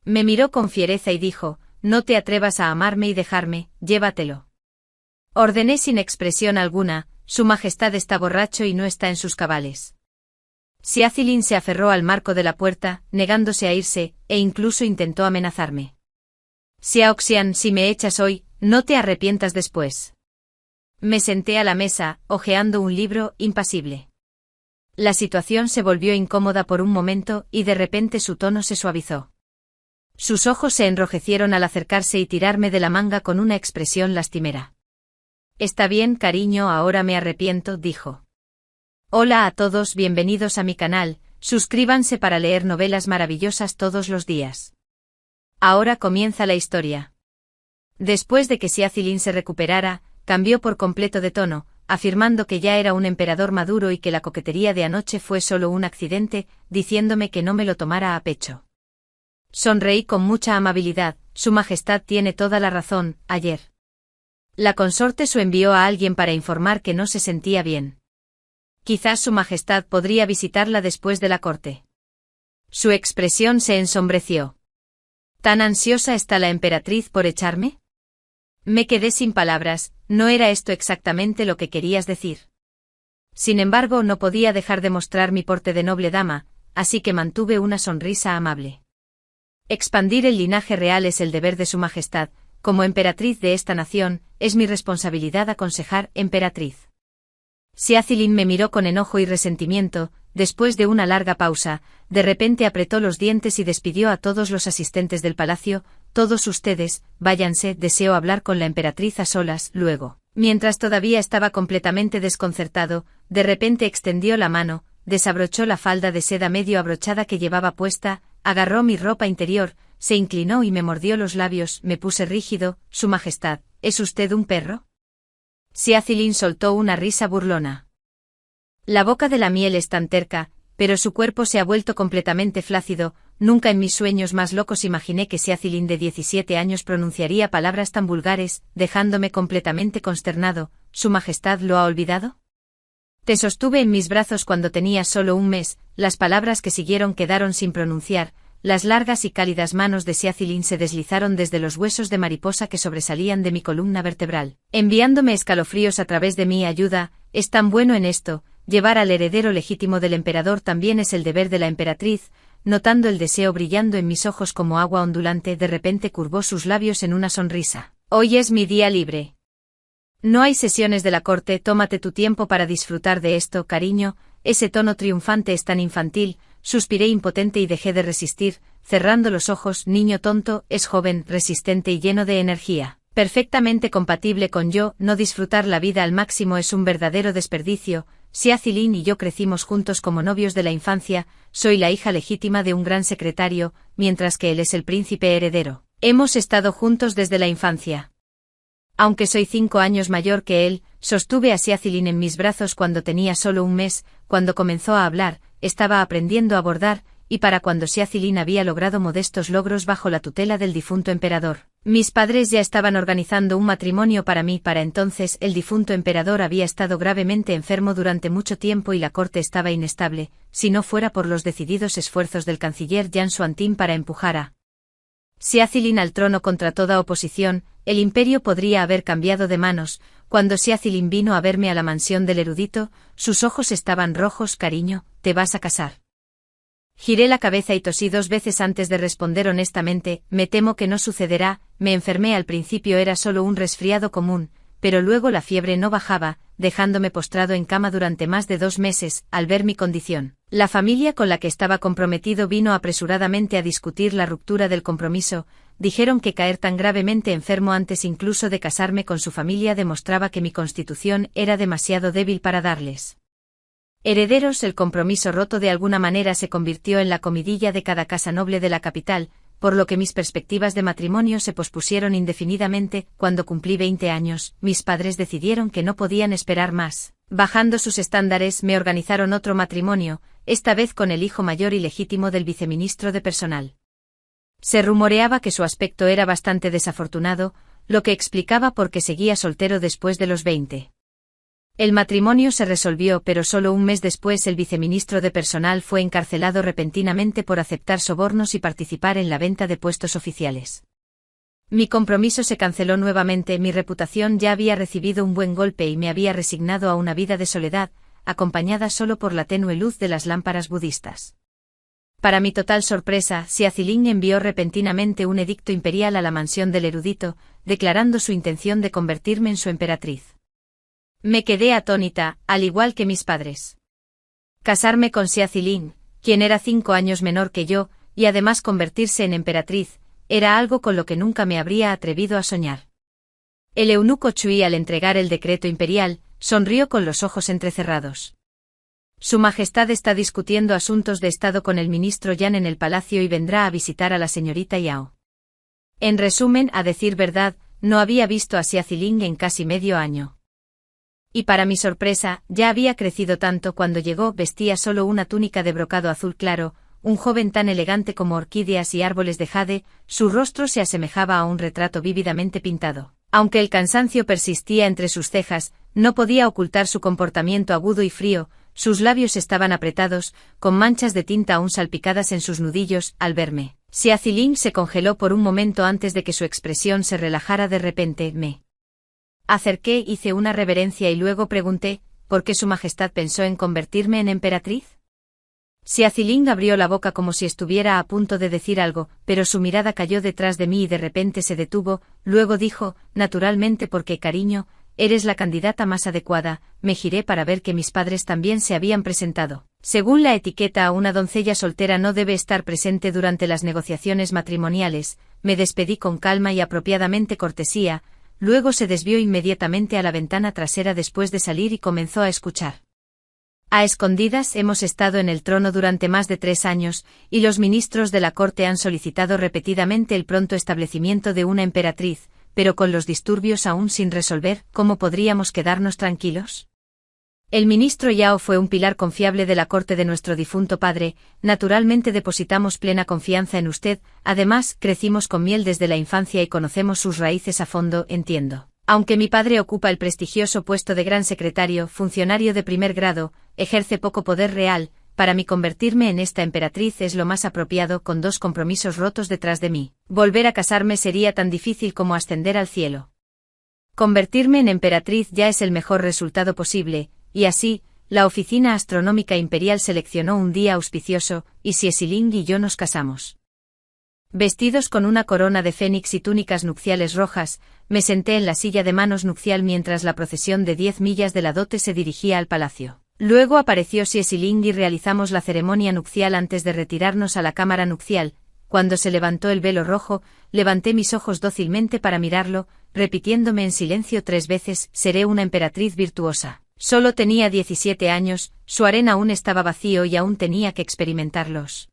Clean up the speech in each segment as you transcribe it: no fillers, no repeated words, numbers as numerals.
Me miró con fiereza y dijo, no te atrevas a amarme y dejarme, llévatelo. Ordené sin expresión alguna, Su Majestad está borracho y no está en sus cabales. Siathilin se aferró al marco de la puerta, negándose a irse, e incluso intentó amenazarme. Xiaoxian, si me echas hoy, no te arrepientas después. Me senté a la mesa, hojeando un libro, impasible. La situación se volvió incómoda por un momento y de repente su tono se suavizó. Sus ojos se enrojecieron al acercarse y tirarme de la manga con una expresión lastimera. Está bien, cariño, ahora me arrepiento, dijo. Hola a todos, bienvenidos a mi canal, suscríbanse para leer novelas maravillosas todos los días. Ahora comienza la historia. Después de que Siathilin se recuperara, cambió por completo de tono, afirmando que ya era un emperador maduro y que la coquetería de anoche fue solo un accidente, diciéndome que no me lo tomara a pecho. Sonreí con mucha amabilidad, Su Majestad tiene toda la razón, ayer. La consorte Su envió a alguien para informar que no se sentía bien. Quizás Su Majestad podría visitarla después de la corte. Su expresión se ensombreció. ¿Tan ansiosa está la emperatriz por echarme? Me quedé sin palabras, no era esto exactamente lo que querías decir. Sin embargo, no podía dejar de mostrar mi porte de noble dama, así que mantuve una sonrisa amable. Expandir el linaje real es el deber de Su Majestad, como emperatriz de esta nación, es mi responsabilidad aconsejar, emperatriz. Siathilin me miró con enojo y resentimiento, después de una larga pausa, de repente apretó los dientes y despidió a todos los asistentes del palacio, todos ustedes, váyanse, deseo hablar con la emperatriz a solas, luego. Mientras todavía estaba completamente desconcertado, de repente extendió la mano, desabrochó la falda de seda medio abrochada que llevaba puesta, agarró mi ropa interior, se inclinó y me mordió los labios, me puse rígido, Su Majestad, ¿es usted un perro? Siathilin soltó una risa burlona. La boca de la miel es tan terca, pero su cuerpo se ha vuelto completamente flácido, nunca en mis sueños más locos imaginé que Siathilin de 17 años pronunciaría palabras tan vulgares, dejándome completamente consternado, ¿Su Majestad lo ha olvidado? Te sostuve en mis brazos cuando tenías solo un mes, las palabras que siguieron quedaron sin pronunciar, las largas y cálidas manos de Siathilin se deslizaron desde los huesos de mariposa que sobresalían de mi columna vertebral, enviándome escalofríos a través de mi ayuda, es tan bueno en esto, llevar al heredero legítimo del emperador también es el deber de la emperatriz, notando el deseo brillando en mis ojos como agua ondulante, de repente curvó sus labios en una sonrisa. Hoy es mi día libre. No hay sesiones de la corte, tómate tu tiempo para disfrutar de esto, cariño, ese tono triunfante es tan infantil, suspiré impotente y dejé de resistir, cerrando los ojos, niño tonto, es joven, resistente y lleno de energía, perfectamente compatible con yo, no disfrutar la vida al máximo es un verdadero desperdicio, Siathilin y yo crecimos juntos como novios de la infancia, soy la hija legítima de un gran secretario, mientras que él es el príncipe heredero. Hemos estado juntos desde la infancia. Aunque soy 5 años mayor que él, sostuve a Siathilin en mis brazos cuando tenía solo un mes, cuando comenzó a hablar, estaba aprendiendo a bordar, y para cuando Siathilin había logrado modestos logros bajo la tutela del difunto emperador. Mis padres ya estaban organizando un matrimonio para mí, para entonces el difunto emperador había estado gravemente enfermo durante mucho tiempo y la corte estaba inestable, si no fuera por los decididos esfuerzos del canciller Yan Xuantin para empujar a Siathilin al trono contra toda oposición, el imperio podría haber cambiado de manos. Cuando Siathilin vino a verme a la mansión del erudito, sus ojos estaban rojos, cariño, ¿te vas a casar? Giré la cabeza y tosí 2 veces antes de responder honestamente, me temo que no sucederá, me enfermé al principio era solo un resfriado común, pero luego la fiebre no bajaba, dejándome postrado en cama durante más de 2 meses, al ver mi condición. La familia con la que estaba comprometido vino apresuradamente a discutir la ruptura del compromiso, dijeron que caer tan gravemente enfermo antes incluso de casarme con su familia demostraba que mi constitución era demasiado débil para darles herederos. El compromiso roto de alguna manera se convirtió en la comidilla de cada casa noble de la capital, por lo que mis perspectivas de matrimonio se pospusieron indefinidamente. Cuando cumplí 20 años, mis padres decidieron que no podían esperar más. Bajando sus estándares, me organizaron otro matrimonio, esta vez con el hijo mayor y legítimo del viceministro de personal. Se rumoreaba que su aspecto era bastante desafortunado, lo que explicaba por qué seguía soltero después de los 20. El matrimonio se resolvió, pero solo un mes después el viceministro de personal fue encarcelado repentinamente por aceptar sobornos y participar en la venta de puestos oficiales. Mi compromiso se canceló nuevamente, mi reputación ya había recibido un buen golpe y me había resignado a una vida de soledad, acompañada solo por la tenue luz de las lámparas budistas. Para mi total sorpresa, Xia Ziling envió repentinamente un edicto imperial a la mansión del erudito, declarando su intención de convertirme en su emperatriz. Me quedé atónita, al igual que mis padres. Casarme con Xia Ziling, quien era 5 años menor que yo, y además convertirse en emperatriz, era algo con lo que nunca me habría atrevido a soñar. El eunuco Chui, al entregar el decreto imperial, sonrió con los ojos entrecerrados. Su Majestad está discutiendo asuntos de Estado con el ministro Yan en el palacio y vendrá a visitar a la señorita Yao. En resumen, a decir verdad, no había visto a Xia Ziling en casi medio año. Y para mi sorpresa, ya había crecido tanto. Cuando llegó vestía solo una túnica de brocado azul claro, un joven tan elegante como orquídeas y árboles de jade, su rostro se asemejaba a un retrato vívidamente pintado. Aunque el cansancio persistía entre sus cejas, no podía ocultar su comportamiento agudo y frío. Sus labios estaban apretados, con manchas de tinta aún salpicadas en sus nudillos. Al verme, Xia Ziling se congeló por un momento antes de que su expresión se relajara. De repente me acerqué, hice una reverencia y luego pregunté, ¿por qué su Majestad pensó en convertirme en emperatriz? Xia Ziling abrió la boca como si estuviera a punto de decir algo, pero su mirada cayó detrás de mí y de repente se detuvo. Luego dijo, naturalmente porque, cariño, eres la candidata más adecuada. Me giré para ver que mis padres también se habían presentado. Según la etiqueta, una doncella soltera no debe estar presente durante las negociaciones matrimoniales. Me despedí con calma y apropiadamente cortesía, luego se desvió inmediatamente a la ventana trasera después de salir y comenzó a escuchar. A escondidas hemos estado en el trono durante más de 3 años, y los ministros de la corte han solicitado repetidamente el pronto establecimiento de una emperatriz, pero con los disturbios aún sin resolver, ¿cómo podríamos quedarnos tranquilos? El ministro Yao fue un pilar confiable de la corte de nuestro difunto padre, naturalmente depositamos plena confianza en usted, además, crecimos con miel desde la infancia y conocemos sus raíces a fondo, entiendo. Aunque mi padre ocupa el prestigioso puesto de gran secretario, funcionario de primer grado, ejerce poco poder real. Para mí convertirme en esta emperatriz es lo más apropiado, con 2 compromisos rotos detrás de mí. Volver a casarme sería tan difícil como ascender al cielo. Convertirme en emperatriz ya es el mejor resultado posible, y así, la Oficina Astronómica Imperial seleccionó un día auspicioso, y Xia Ziling y yo nos casamos. Vestidos con una corona de fénix y túnicas nupciales rojas, me senté en la silla de manos nupcial mientras la procesión de 10 millas de la dote se dirigía al palacio. Luego apareció Xia Ziling y realizamos la ceremonia nupcial antes de retirarnos a la cámara nupcial. Cuando se levantó el velo rojo, levanté mis ojos dócilmente para mirarlo, repitiéndome en silencio 3 veces, seré una emperatriz virtuosa. Solo tenía 17 años, su harén aún estaba vacío y aún tenía que experimentarlos.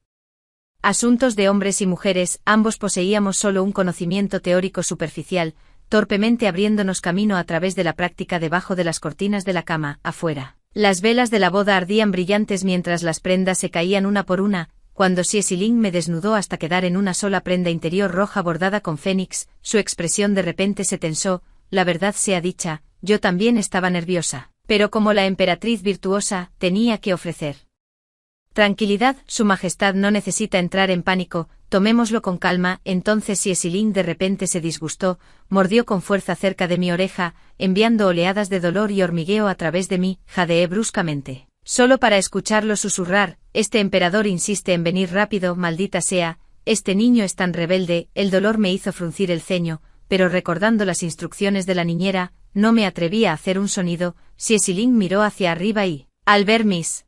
Asuntos de hombres y mujeres, ambos poseíamos solo un conocimiento teórico superficial, torpemente abriéndonos camino a través de la práctica debajo de las cortinas de la cama, afuera. Las velas de la boda ardían brillantes mientras las prendas se caían una por una. Cuando Xia Ziling me desnudó hasta quedar en una sola prenda interior roja bordada con fénix, su expresión de repente se tensó. La verdad sea dicha, yo también estaba nerviosa, pero como la emperatriz virtuosa, tenía que ofrecer tranquilidad. Su Majestad no necesita entrar en pánico, tomémoslo con calma. Entonces Xia Ziling de repente se disgustó, mordió con fuerza cerca de mi oreja, enviando oleadas de dolor y hormigueo a través de mí. Jadeé bruscamente, solo para escucharlo susurrar, este emperador insiste en venir rápido, maldita sea, este niño es tan rebelde. El dolor me hizo fruncir el ceño, pero recordando las instrucciones de la niñera, no me atreví a hacer un sonido. Xia Ziling miró hacia arriba y, al ver mis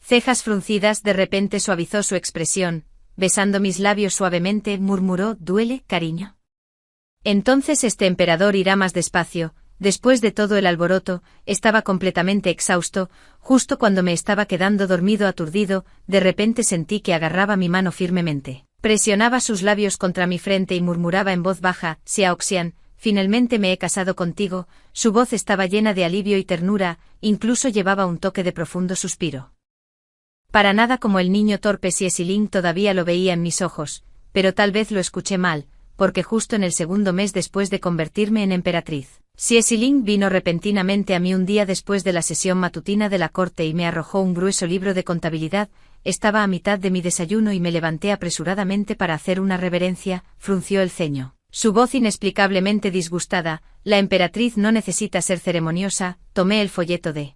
cejas fruncidas, de repente suavizó su expresión, besando mis labios suavemente, murmuró, ¿duele, cariño? Entonces este emperador irá más despacio. Después de todo el alboroto, estaba completamente exhausto. Justo cuando me estaba quedando dormido aturdido, de repente sentí que agarraba mi mano firmemente. Presionaba sus labios contra mi frente y murmuraba en voz baja, Xiaoxian, finalmente me he casado contigo. Su voz estaba llena de alivio y ternura, incluso llevaba un toque de profundo suspiro. Para nada como el niño torpe. Xia Ziling todavía lo veía en mis ojos, pero tal vez lo escuché mal, porque justo en el segundo mes después de convertirme en emperatriz, Xie Xiling vino repentinamente a mí un día después de la sesión matutina de la corte y me arrojó un grueso libro de contabilidad. Estaba a mitad de mi desayuno y me levanté apresuradamente para hacer una reverencia. Frunció el ceño. Su voz inexplicablemente disgustada. La emperatriz no necesita ser ceremoniosa. Tomé el folleto de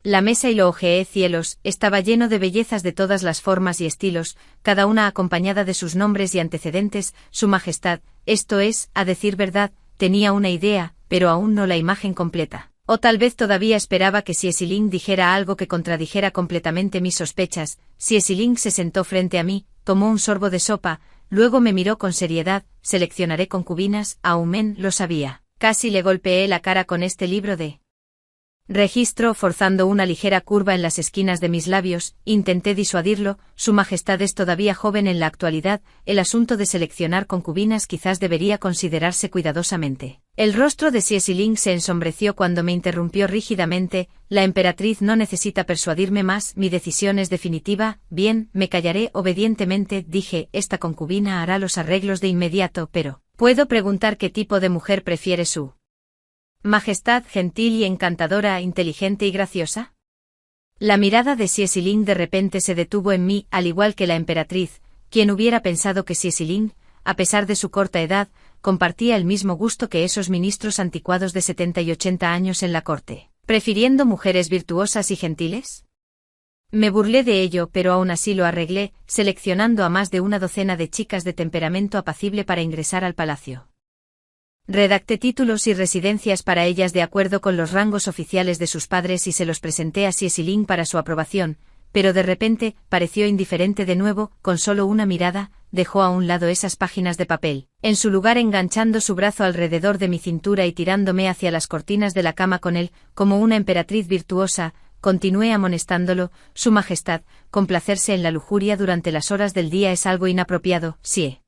la mesa y lo hojeé. Cielos, estaba lleno de bellezas de todas las formas y estilos, cada una acompañada de sus nombres y antecedentes. Su Majestad, esto es, a decir verdad, tenía una idea, pero aún no la imagen completa. O tal vez todavía esperaba que Xie Xiling dijera algo que contradijera completamente mis sospechas. Xie Xiling se sentó frente a mí, tomó un sorbo de sopa, luego me miró con seriedad. Seleccionaré concubinas, Aumen lo sabía. Casi le golpeé la cara con este libro de registro, forzando una ligera curva en las esquinas de mis labios. Intenté disuadirlo. Su Majestad es todavía joven en la actualidad, el asunto de seleccionar concubinas quizás debería considerarse cuidadosamente. El rostro de Xie Xiling se ensombreció cuando me interrumpió rígidamente. La emperatriz no necesita persuadirme más, mi decisión es definitiva. Bien, me callaré obedientemente, dije, esta concubina hará los arreglos de inmediato, pero ¿puedo preguntar qué tipo de mujer prefiere su Majestad? Gentil y encantadora, inteligente y graciosa. La mirada de Xie Xiling de repente se detuvo en mí, al igual que la emperatriz. ¿Quién hubiera pensado que Xie Xiling, a pesar de su corta edad, compartía el mismo gusto que esos ministros anticuados de 70 y 80 años en la corte, prefiriendo mujeres virtuosas y gentiles? Me burlé de ello, pero aún así lo arreglé, seleccionando a más de una docena de chicas de temperamento apacible para ingresar al palacio. Redacté títulos y residencias para ellas de acuerdo con los rangos oficiales de sus padres y se los presenté a Xie Xiling para su aprobación, pero de repente, pareció indiferente de nuevo. Con solo una mirada, dejó a un lado esas páginas de papel, en su lugar enganchando su brazo alrededor de mi cintura y tirándome hacia las cortinas de la cama con él, como una emperatriz virtuosa. Continué amonestándolo. Su Majestad, complacerse en la lujuria durante las horas del día es algo inapropiado. Xie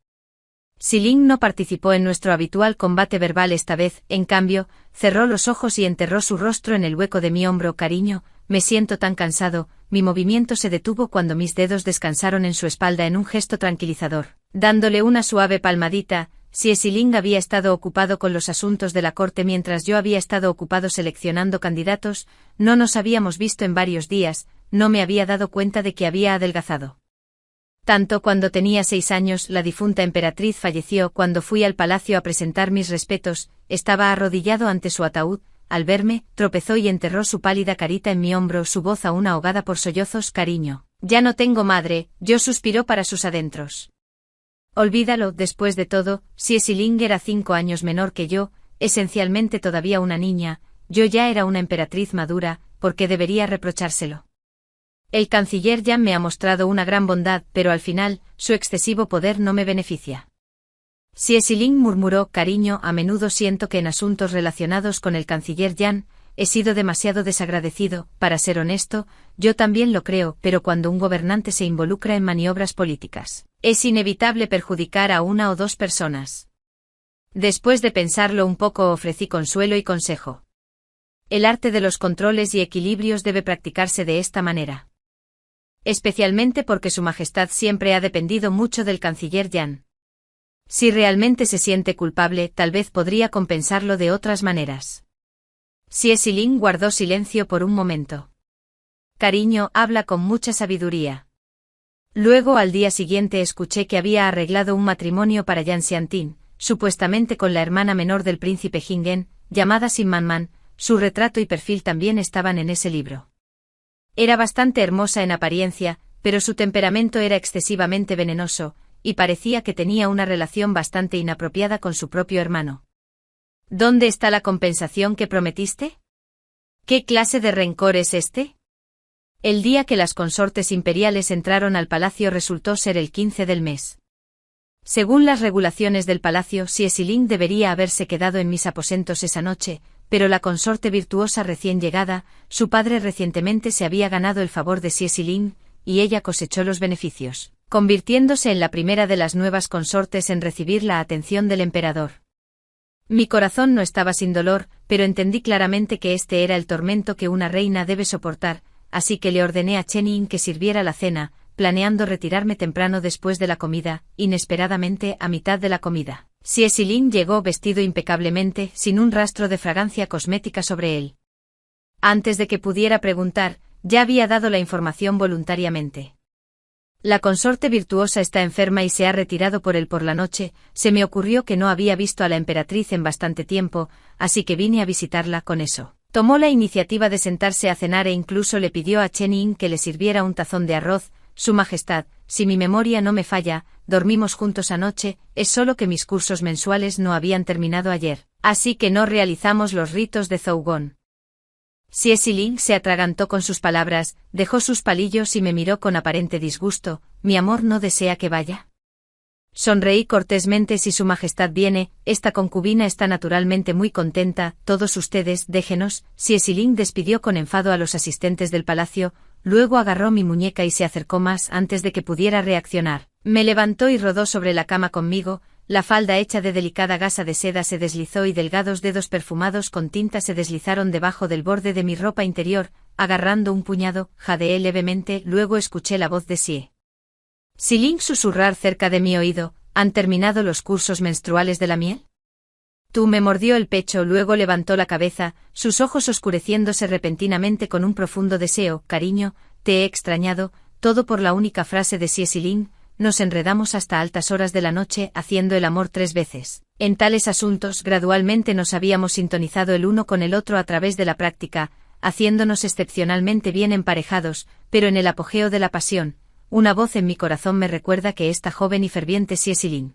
Xiling no participó en nuestro habitual combate verbal esta vez, en cambio, cerró los ojos y enterró su rostro en el hueco de mi hombro. Cariño, me siento tan cansado. Mi movimiento se detuvo cuando mis dedos descansaron en su espalda en un gesto tranquilizador, dándole una suave palmadita. Xie Xiling había estado ocupado con los asuntos de la corte mientras yo había estado ocupado seleccionando candidatos. No nos habíamos visto en varios días, no me había dado cuenta de que había adelgazado tanto. Cuando tenía 6 años, la difunta emperatriz falleció. Cuando fui al palacio a presentar mis respetos, estaba arrodillado ante su ataúd. Al verme, tropezó y enterró su pálida carita en mi hombro, su voz aún ahogada por sollozos. Cariño, ya no tengo madre, yo suspiró para sus adentros. Olvídalo. Después de todo, Xie Xiling era 5 años menor que yo, esencialmente todavía una niña. Yo ya era una emperatriz madura, ¿por qué debería reprochárselo? El canciller Yan me ha mostrado una gran bondad, pero al final, su excesivo poder no me beneficia. Xie Xiling murmuró. Cariño, a menudo siento que en asuntos relacionados con el canciller Yan, he sido demasiado desagradecido. Para ser honesto, yo también lo creo, pero cuando un gobernante se involucra en maniobras políticas, es inevitable perjudicar a una o dos personas. Después de pensarlo un poco, ofrecí consuelo y consejo. El arte de los controles y equilibrios debe practicarse de esta manera. Especialmente porque Su Majestad siempre ha dependido mucho del canciller Yan. Si realmente se siente culpable, tal vez podría compensarlo de otras maneras. Xie Xiling guardó silencio por un momento. Cariño, habla con mucha sabiduría. Luego al día siguiente escuché que había arreglado un matrimonio para Yan Xiantin, supuestamente con la hermana menor del príncipe Jingen, llamada Xin Manman. Su retrato y perfil también estaban en ese libro. Era bastante hermosa en apariencia, pero su temperamento era excesivamente venenoso, y parecía que tenía una relación bastante inapropiada con su propio hermano. ¿Dónde está la compensación que prometiste? ¿Qué clase de rencor es este? El día que las consortes imperiales entraron al palacio resultó ser el 15 del mes. Según las regulaciones del palacio, Xie Xiling debería haberse quedado en mis aposentos esa noche, pero la consorte virtuosa recién llegada, su padre recientemente se había ganado el favor de Xie Xiling, y ella cosechó los beneficios, convirtiéndose en la primera de las nuevas consortes en recibir la atención del emperador. Mi corazón no estaba sin dolor, pero entendí claramente que este era el tormento que una reina debe soportar, así que le ordené a Chen Yin que sirviera la cena. planeando retirarme temprano después de la comida, inesperadamente a mitad de la comida. Ciesilin llegó vestido impecablemente, sin un rastro de fragancia cosmética sobre él. Antes de que pudiera preguntar, ya había dado la información voluntariamente. La consorte virtuosa está enferma y se ha retirado por la noche. Se me ocurrió que no había visto a la emperatriz en bastante tiempo, así que vine a visitarla con eso. Tomó la iniciativa de sentarse a cenar e incluso le pidió a Chen Ying que le sirviera un tazón de arroz. Su Majestad, si mi memoria no me falla, dormimos juntos anoche, es solo que mis cursos mensuales no habían terminado ayer, así que no realizamos los ritos de Zhougon. Ciesilin se atragantó con sus palabras, dejó sus palillos y me miró con aparente disgusto. ¿Mi amor no desea que vaya? Sonreí cortésmente. Si su Majestad viene, esta concubina está naturalmente muy contenta, todos ustedes, déjenos. Ciesilin despidió con enfado a los asistentes del palacio, luego agarró mi muñeca y se acercó más antes de que pudiera reaccionar. Me levantó y rodó sobre la cama conmigo. La falda hecha de delicada gasa de seda se deslizó y delgados dedos perfumados con tinta se deslizaron debajo del borde de mi ropa interior, agarrando un puñado. Jadeé levemente, luego escuché la voz de Ciesilin susurrar cerca de mi oído. ¿Han terminado los cursos menstruales de la miel? Tú me mordió el pecho, luego levantó la cabeza, sus ojos oscureciéndose repentinamente con un profundo deseo. Cariño, te he extrañado, todo por la única frase de Ciesilin. Nos enredamos hasta altas horas de la noche haciendo el amor 3 veces. En tales asuntos gradualmente nos habíamos sintonizado el uno con el otro a través de la práctica, haciéndonos excepcionalmente bien emparejados, pero en el apogeo de la pasión, una voz en mi corazón me recuerda que esta joven y ferviente Ciesilin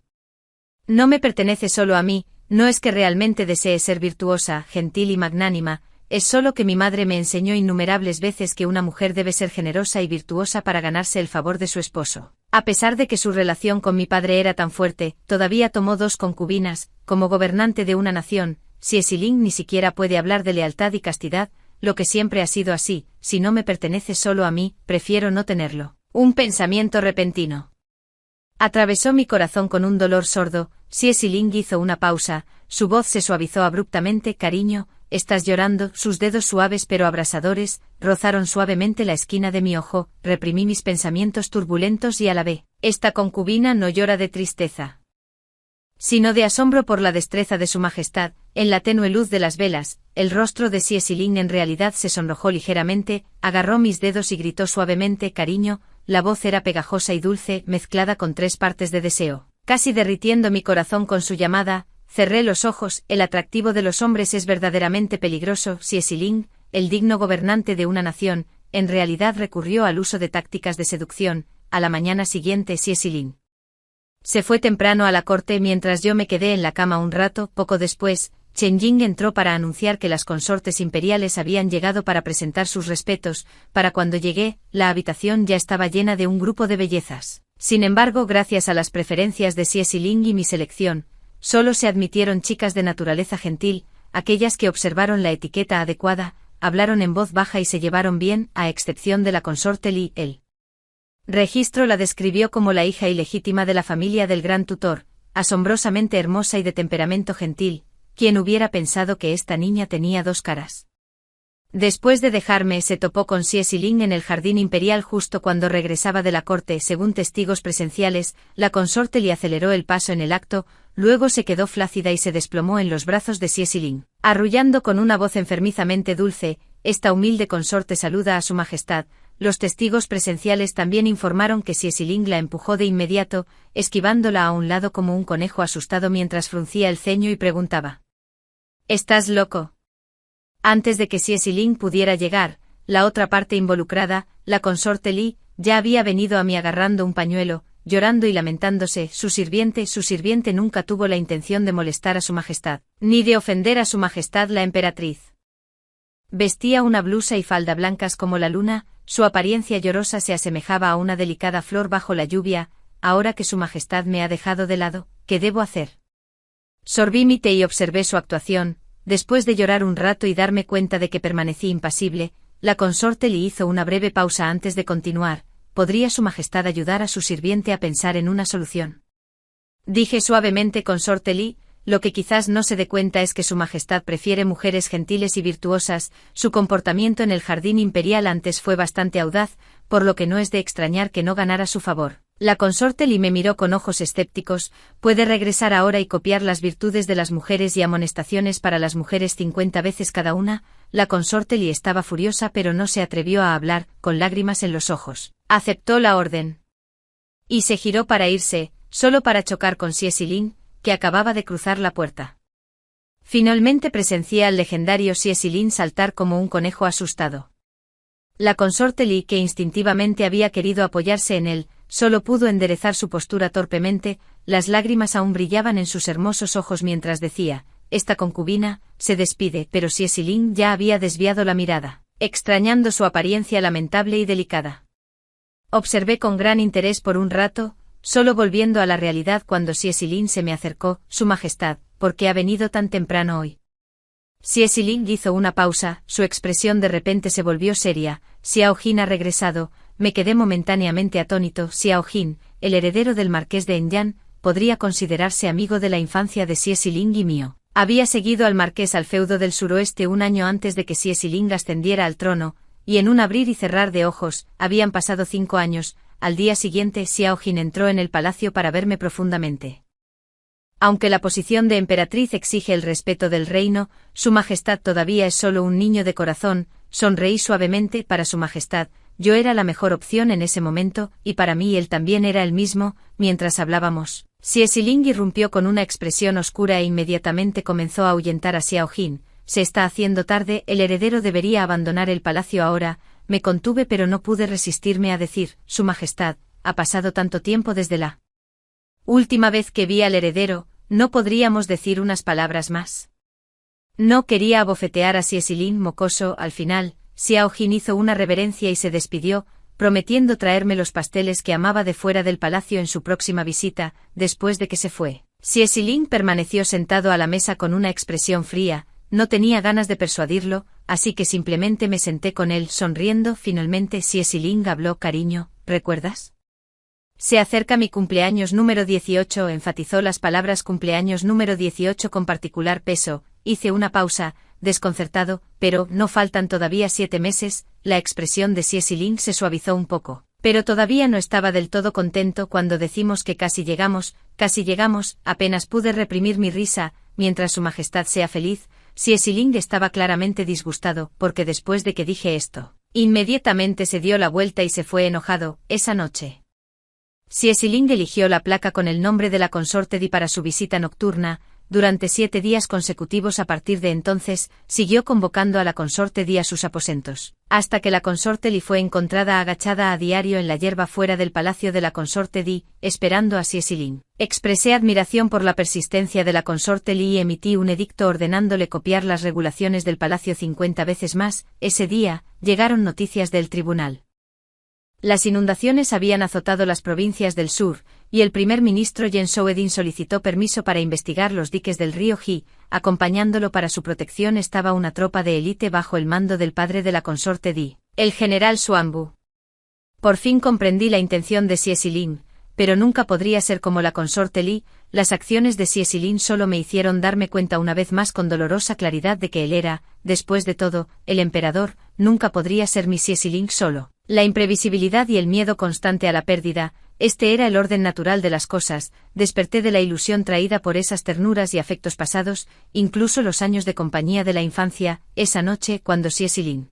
no me pertenece solo a mí. No es que realmente desee ser virtuosa, gentil y magnánima, es solo que mi madre me enseñó innumerables veces que una mujer debe ser generosa y virtuosa para ganarse el favor de su esposo. A pesar de que su relación con mi padre era tan fuerte, todavía tomó 2 concubinas. Como gobernante de una nación, Ciesilin ni siquiera puede hablar de lealtad y castidad, lo que siempre ha sido así. Si no me pertenece solo a mí, prefiero no tenerlo. Un pensamiento repentino atravesó mi corazón con un dolor sordo. Ciesilin hizo una pausa, su voz se suavizó abruptamente. Cariño, ¿estás llorando? Sus dedos suaves pero abrasadores rozaron suavemente la esquina de mi ojo. Reprimí mis pensamientos turbulentos y alabé. Esta concubina no llora de tristeza, sino de asombro por la destreza de su Majestad. En la tenue luz de las velas, el rostro de Ciesilin en realidad se sonrojó ligeramente, agarró mis dedos y gritó suavemente. Cariño. La voz era pegajosa y dulce, mezclada con 3 partes de deseo, casi derritiendo mi corazón con su llamada. Cerré los ojos. El atractivo de los hombres es verdaderamente peligroso. Ciesilin, el digno gobernante de una nación, en realidad recurrió al uso de tácticas de seducción. A la mañana siguiente Ciesilin se fue temprano a la corte mientras yo me quedé en la cama un rato. Poco después, Chen Ying entró para anunciar que las consortes imperiales habían llegado para presentar sus respetos. Para cuando llegué, la habitación ya estaba llena de un grupo de bellezas. Sin embargo, gracias a las preferencias de Ciesilin y mi selección, solo se admitieron chicas de naturaleza gentil, aquellas que observaron la etiqueta adecuada, hablaron en voz baja y se llevaron bien, a excepción de la consorte Li. El registro la describió como la hija ilegítima de la familia del gran tutor, asombrosamente hermosa y de temperamento gentil. ¿Quién hubiera pensado que esta niña tenía 2 caras? Después de dejarme, se topó con Ciesilin en el jardín imperial justo cuando regresaba de la corte. Según testigos presenciales, la consorte le aceleró el paso en el acto, luego se quedó flácida y se desplomó en los brazos de Ciesilin, arrullando con una voz enfermizamente dulce. Esta humilde consorte saluda a su Majestad. Los testigos presenciales también informaron que Ciesilin la empujó de inmediato, esquivándola a un lado como un conejo asustado mientras fruncía el ceño y preguntaba: ¿Estás loco? Antes de que Ciesilin pudiera llegar, la otra parte involucrada, la consorte Li, ya había venido a mí agarrando un pañuelo, llorando y lamentándose. Su sirviente nunca tuvo la intención de molestar a su Majestad, ni de ofender a su Majestad la emperatriz. Vestía una blusa y falda blancas como la luna, su apariencia llorosa se asemejaba a una delicada flor bajo la lluvia. Ahora que su Majestad me ha dejado de lado, ¿qué debo hacer? Sorbí mi té y observé su actuación. Después de llorar un rato y darme cuenta de que permanecí impasible, la consorte le hizo una breve pausa antes de continuar. ¿Podría su Majestad ayudar a su sirviente a pensar en una solución? Dije suavemente. Consorte Li, lo que quizás no se dé cuenta es que su majestad prefiere mujeres gentiles y virtuosas, su comportamiento en el jardín imperial antes fue bastante audaz, por lo que no es de extrañar que no ganara su favor. La consorte Li me miró con ojos escépticos, puede regresar ahora y copiar las virtudes de las mujeres y amonestaciones para las mujeres 50 veces cada una. La consorte Li estaba furiosa pero no se atrevió a hablar, con lágrimas en los ojos. Aceptó la orden. Y se giró para irse, solo para chocar con Xie Zilin, que acababa de cruzar la puerta. Finalmente presencié al legendario Xie Zilin saltar como un conejo asustado. La consorte Li, que instintivamente había querido apoyarse en él, solo pudo enderezar su postura torpemente, las lágrimas aún brillaban en sus hermosos ojos mientras decía, esta concubina, se despide, pero Xie Zilin ya había desviado la mirada, extrañando su apariencia lamentable y delicada. Observé con gran interés por un rato, solo volviendo a la realidad cuando Xie Zilin se me acercó, Su Majestad, ¿por qué ha venido tan temprano hoy? Xie Zilin hizo una pausa, su expresión de repente se volvió seria. Xiao Jin ha regresado, me quedé momentáneamente atónito. Xiao Jin, el heredero del marqués de Enyan, podría considerarse amigo de la infancia de Xie Zilin y mío. Había seguido al marqués al feudo del suroeste un año antes de que Xie Zilin ascendiera al trono, y en un abrir y cerrar de ojos, habían pasado 5 años, al día siguiente Xiao Jin entró en el palacio para verme profundamente. Aunque la posición de emperatriz exige el respeto del reino, Su Majestad todavía es solo un niño de corazón, sonreí suavemente. Para Su Majestad, yo era la mejor opción en ese momento, y para mí él también era el mismo. Mientras hablábamos, Xie Zilin irrumpió con una expresión oscura e inmediatamente comenzó a ahuyentar a Xiao Jin. Se está haciendo tarde, el heredero debería abandonar el palacio ahora. Me contuve pero no pude resistirme a decir, Su Majestad, ha pasado tanto tiempo desde la última vez que vi al heredero, ¿no podríamos decir unas palabras más? No quería abofetear a Xie Zilin mocoso. Al final, Xiao Jin hizo una reverencia y se despidió, prometiendo traerme los pasteles que amaba de fuera del palacio en su próxima visita. Después de que se fue, Xie Zilin permaneció sentado a la mesa con una expresión fría. No tenía ganas de persuadirlo, así que simplemente me senté con él sonriendo. Finalmente Xie Zilin habló, cariño, ¿recuerdas? Se acerca mi cumpleaños número 18, enfatizó las palabras cumpleaños número 18 con particular peso. Hice una pausa, desconcertado, pero no faltan todavía 7 meses. La expresión de Xie Zilin se suavizó un poco, pero todavía no estaba del todo contento. Cuando decimos que casi llegamos, apenas pude reprimir mi risa. Mientras Su Majestad sea feliz. Xie Zilin estaba claramente disgustado, porque después de que dije esto, inmediatamente se dio la vuelta y se fue enojado. Esa noche, Xie Zilin eligió la placa con el nombre de la consorte Di para su visita nocturna. Durante 7 días consecutivos a partir de entonces, siguió convocando a la consorte Di a sus aposentos, hasta que la consorte Li fue encontrada agachada a diario en la hierba fuera del palacio de la consorte Di, esperando a Xie Zilin. Expresé admiración por la persistencia de la consorte Li y emití un edicto ordenándole copiar las regulaciones del palacio 50 veces más. Ese día, llegaron noticias del tribunal. Las inundaciones habían azotado las provincias del sur, y el primer ministro Yen Shouedin solicitó permiso para investigar los diques del río He. Acompañándolo para su protección estaba una tropa de élite bajo el mando del padre de la consorte Di, el general Xuanbu. Por fin comprendí la intención de Xie Zilin, pero nunca podría ser como la consorte Li. Las acciones de Xie Zilin solo me hicieron darme cuenta una vez más con dolorosa claridad de que él era, después de todo, el emperador. Nunca podría ser mi Xie Zilin solo. La imprevisibilidad y el miedo constante a la pérdida, este era el orden natural de las cosas. Desperté de la ilusión traída por esas ternuras y afectos pasados, incluso los años de compañía de la infancia. Esa noche, cuando Xie Zilin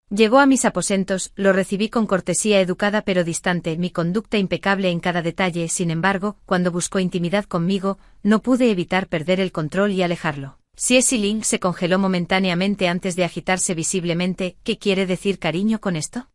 llegó a mis aposentos, lo recibí con cortesía educada pero distante, mi conducta impecable en cada detalle. Sin embargo, cuando buscó intimidad conmigo, no pude evitar perder el control y alejarlo. Xie Zilin se congeló momentáneamente antes de agitarse visiblemente. ¿Qué quiere decir cariño con esto?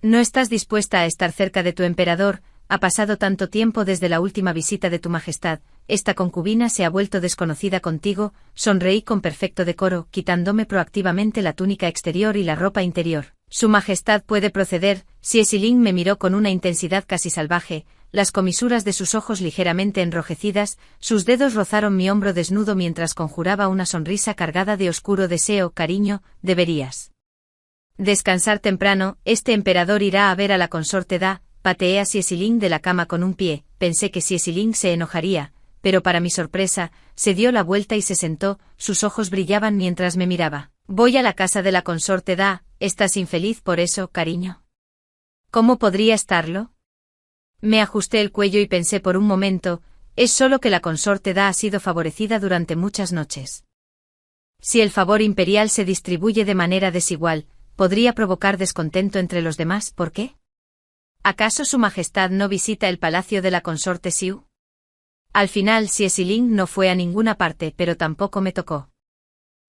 ¿No estás dispuesta a estar cerca de tu emperador? Ha pasado tanto tiempo desde la última visita de tu majestad, esta concubina se ha vuelto desconocida contigo. Sonreí con perfecto decoro, quitándome proactivamente la túnica exterior y la ropa interior. Su majestad puede proceder. Xie Zilin me miró con una intensidad casi salvaje, las comisuras de sus ojos ligeramente enrojecidas, sus dedos rozaron mi hombro desnudo mientras conjuraba una sonrisa cargada de oscuro deseo. Cariño, deberías descansar temprano, este emperador irá a ver a la consorte Da. Pateé a Xie Zilin de la cama con un pie, pensé que Xie Zilin se enojaría, pero para mi sorpresa, se dio la vuelta y se sentó, sus ojos brillaban mientras me miraba. Voy a la casa de la consorte Da, ¿estás infeliz por eso, cariño? ¿Cómo podría estarlo? Me ajusté el cuello y pensé por un momento, es solo que la consorte Da ha sido favorecida durante muchas noches. Si el favor imperial se distribuye de manera desigual, podría provocar descontento entre los demás, ¿por qué? ¿Acaso su majestad no visita el palacio de la consorte Xiu? Al final Xie no fue a ninguna parte, pero tampoco me tocó.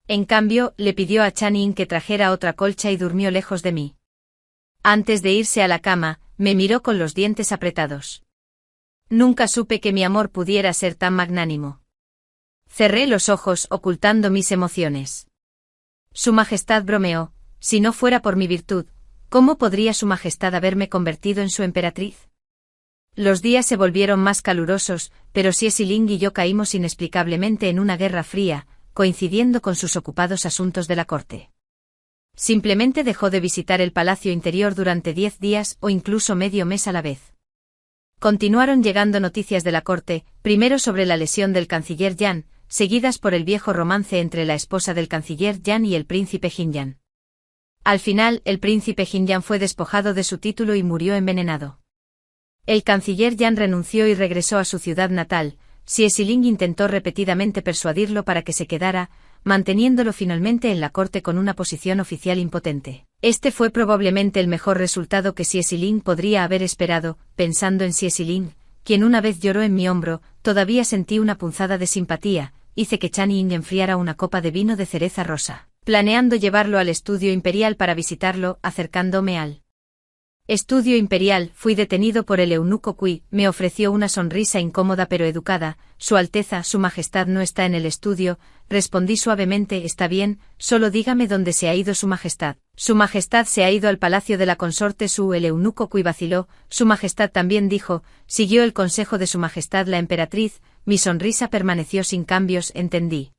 En cambio, le pidió a Channing que trajera otra colcha y durmió lejos de mí. Antes de irse a la cama, me miró con los dientes apretados. Nunca supe que mi amor pudiera ser tan magnánimo. Cerré los ojos ocultando mis emociones. Su majestad bromeó, si no fuera por mi virtud, ¿cómo podría su majestad haberme convertido en su emperatriz? Los días se volvieron más calurosos, pero Xie y yo caímos inexplicablemente en una guerra fría, coincidiendo con sus ocupados asuntos de la corte. Simplemente dejó de visitar el palacio interior durante 10 días o incluso medio mes a la vez. Continuaron llegando noticias de la corte, primero sobre la lesión del canciller Yan, seguidas por el viejo romance entre la esposa del canciller Yan y el príncipe Jinyan. Al final, el príncipe Jinyan fue despojado de su título y murió envenenado. El canciller Yan renunció y regresó a su ciudad natal. Xie intentó repetidamente persuadirlo para que se quedara, manteniéndolo finalmente en la corte con una posición oficial impotente. Este fue probablemente el mejor resultado que Xie podría haber esperado, pensando en Xie, quien una vez lloró en mi hombro, todavía sentí una punzada de simpatía, hice que Channing enfriara una copa de vino de cereza rosa, planeando llevarlo al estudio imperial para visitarlo, acercándome al estudio imperial, fui detenido por el eunuco Kui, me ofreció una sonrisa incómoda pero educada, Su Alteza, Su Majestad no está en el estudio, respondí suavemente, está bien, solo dígame dónde se ha ido Su Majestad. Su Majestad se ha ido al palacio de la consorte Su. El eunuco Kui vaciló, Su Majestad también dijo, siguió el consejo de Su Majestad la emperatriz, mi sonrisa permaneció sin cambios, entendí.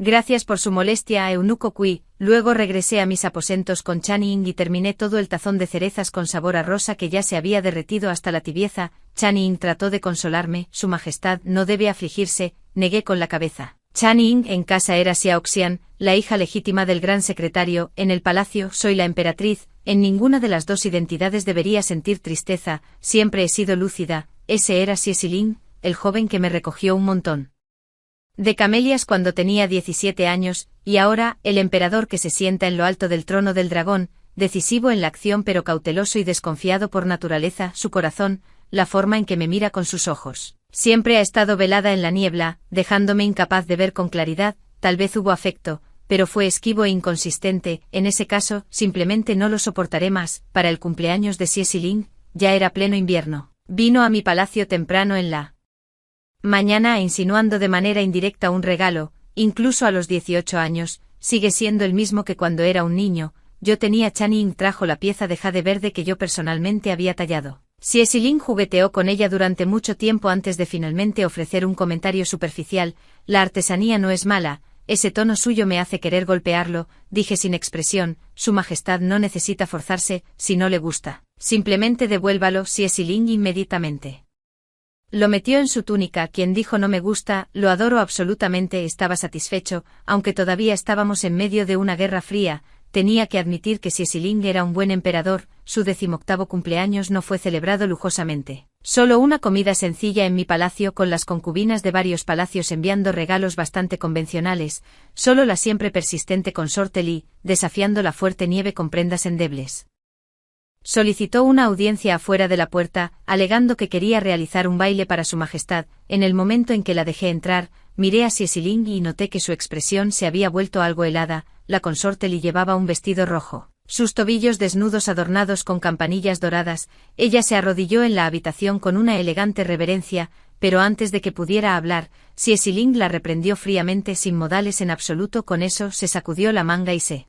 Gracias por su molestia, eunuco Kui. Luego regresé a mis aposentos con Channing y terminé todo el tazón de cerezas con sabor a rosa que ya se había derretido hasta la tibieza. Channing trató de consolarme, Su Majestad no debe afligirse, negué con la cabeza. Channing en casa era Xiaoxian, la hija legítima del gran secretario, en el palacio soy la emperatriz, en ninguna de las dos identidades debería sentir tristeza, siempre he sido lúcida, ese era Xie, el joven que me recogió un montón de camelias cuando tenía 17 años, y ahora, el emperador que se sienta en lo alto del trono del dragón, decisivo en la acción pero cauteloso y desconfiado por naturaleza, su corazón, la forma en que me mira con sus ojos. Siempre ha estado velada en la niebla, dejándome incapaz de ver con claridad, tal vez hubo afecto, pero fue esquivo e inconsistente, en ese caso, simplemente no lo soportaré más. Para el cumpleaños de Xie, ya era pleno invierno. Vino a mi palacio temprano en la mañana insinuando de manera indirecta un regalo, incluso a los 18 años, sigue siendo el mismo que cuando era un niño, yo tenía Channing trajo la pieza de jade verde que yo personalmente había tallado. Xie jugueteó con ella durante mucho tiempo antes de finalmente ofrecer un comentario superficial, la artesanía no es mala, ese tono suyo me hace querer golpearlo, dije sin expresión, Su Majestad no necesita forzarse, si no le gusta, simplemente devuélvalo Xie inmediatamente. Lo metió en su túnica, quien dijo no me gusta, lo adoro absolutamente, estaba satisfecho, aunque todavía estábamos en medio de una guerra fría, tenía que admitir que Xie era un buen emperador, su 18º cumpleaños no fue celebrado lujosamente. Solo una comida sencilla en mi palacio con las concubinas de varios palacios enviando regalos bastante convencionales, solo la siempre persistente consorte Li, desafiando la fuerte nieve con prendas endebles. Solicitó una audiencia afuera de la puerta, alegando que quería realizar un baile para Su Majestad. En el momento en que la dejé entrar, miré a Xie y noté que su expresión se había vuelto algo helada. La consorte Li llevaba un vestido rojo, sus tobillos desnudos adornados con campanillas doradas. Ella se arrodilló en la habitación con una elegante reverencia, pero antes de que pudiera hablar, Xie la reprendió fríamente sin modales en absoluto. Con eso se sacudió la manga y se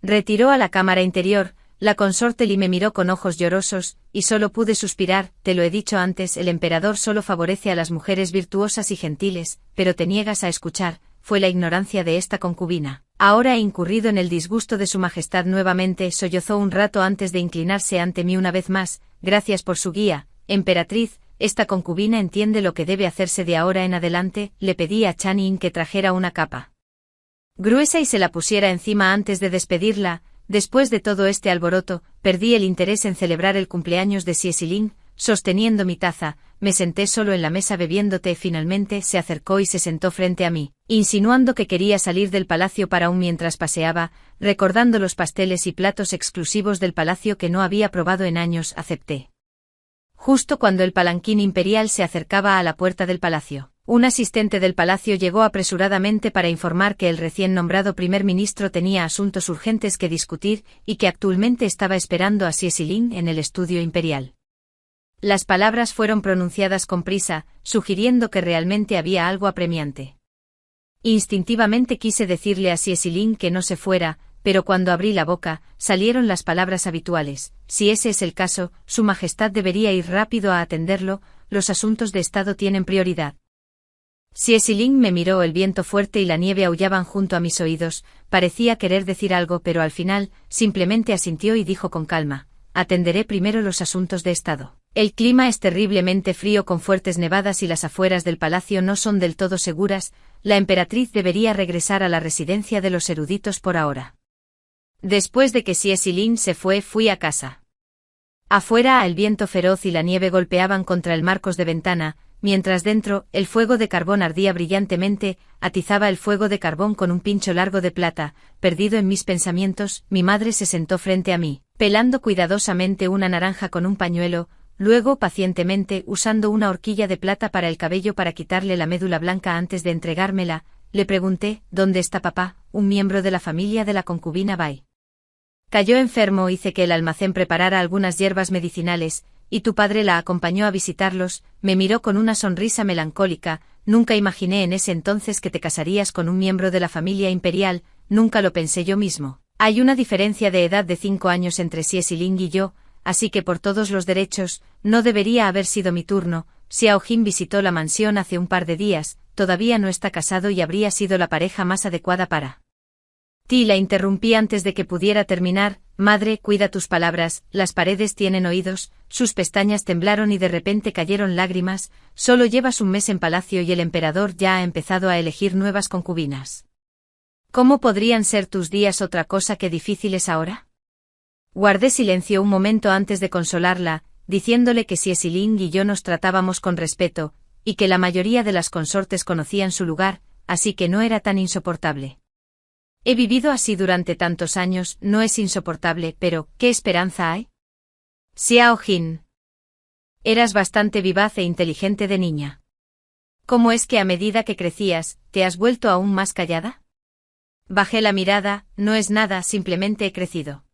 retiró a la cámara interior. La consorte Li me miró con ojos llorosos, y solo pude suspirar, te lo he dicho antes, el emperador solo favorece a las mujeres virtuosas y gentiles, pero te niegas a escuchar, fue la ignorancia de esta concubina. Ahora he incurrido en el disgusto de Su Majestad nuevamente, sollozó un rato antes de inclinarse ante mí una vez más, gracias por su guía, emperatriz, esta concubina entiende lo que debe hacerse de ahora en adelante. Le pedí a Channing que trajera una capa gruesa y se la pusiera encima antes de despedirla. Después de todo este alboroto, perdí el interés en celebrar el cumpleaños de Cecilín. Sosteniendo mi taza, me senté solo en la mesa bebiendo té. Finalmente se acercó y se sentó frente a mí, insinuando que quería salir del palacio para un mientras paseaba, recordando los pasteles y platos exclusivos del palacio que no había probado en años. Acepté. Justo cuando el palanquín imperial se acercaba a la puerta del palacio, un asistente del palacio llegó apresuradamente para informar que el recién nombrado primer ministro tenía asuntos urgentes que discutir y que actualmente estaba esperando a Cecilín en el estudio imperial. Las palabras fueron pronunciadas con prisa, sugiriendo que realmente había algo apremiante. Instintivamente quise decirle a Cecilín que no se fuera, pero cuando abrí la boca, salieron las palabras habituales. Si ese es el caso, Su Majestad debería ir rápido a atenderlo, los asuntos de Estado tienen prioridad. Cecilín me miró. El viento fuerte y la nieve aullaban junto a mis oídos, parecía querer decir algo, pero al final, simplemente asintió y dijo con calma: atenderé primero los asuntos de Estado. El clima es terriblemente frío con fuertes nevadas y las afueras del palacio no son del todo seguras. La emperatriz debería regresar a la residencia de los eruditos por ahora. Después de que Cecilín se fue, fui a casa. Afuera, el viento feroz y la nieve golpeaban contra el marcos de ventana, mientras dentro, el fuego de carbón ardía brillantemente. Atizaba el fuego de carbón con un pincho largo de plata. Perdido en mis pensamientos, mi madre se sentó frente a mí, pelando cuidadosamente una naranja con un pañuelo. Luego, pacientemente, usando una horquilla de plata para el cabello para quitarle la médula blanca antes de entregármela, le pregunté: ¿dónde está papá, un miembro de la familia de la concubina Bai? Cayó enfermo. Hice que el almacén preparara algunas hierbas medicinales, y tu padre la acompañó a visitarlos. Me miró con una sonrisa melancólica. Nunca imaginé en ese entonces que te casarías con un miembro de la familia imperial, nunca lo pensé yo mismo. Hay una diferencia de edad de 5 años entre Cecilín y yo, así que por todos los derechos, no debería haber sido mi turno. Xiao Jin visitó la mansión hace un par de días, todavía no está casado y habría sido la pareja más adecuada para ti. La interrumpí antes de que pudiera terminar. Madre, cuida tus palabras, las paredes tienen oídos. Sus pestañas temblaron y de repente cayeron lágrimas. Solo llevas un mes en palacio y el emperador ya ha empezado a elegir nuevas concubinas. ¿Cómo podrían ser tus días otra cosa que difíciles ahora? Guardé silencio un momento antes de consolarla, diciéndole que Cecilín y yo nos tratábamos con respeto, y que la mayoría de las consortes conocían su lugar, así que no era tan insoportable. He vivido así durante tantos años, no es insoportable, pero ¿qué esperanza hay? Xiao Jin. Eras bastante vivaz e inteligente de niña. ¿Cómo es que a medida que crecías, te has vuelto aún más callada? Bajé la mirada. No es nada, simplemente he crecido.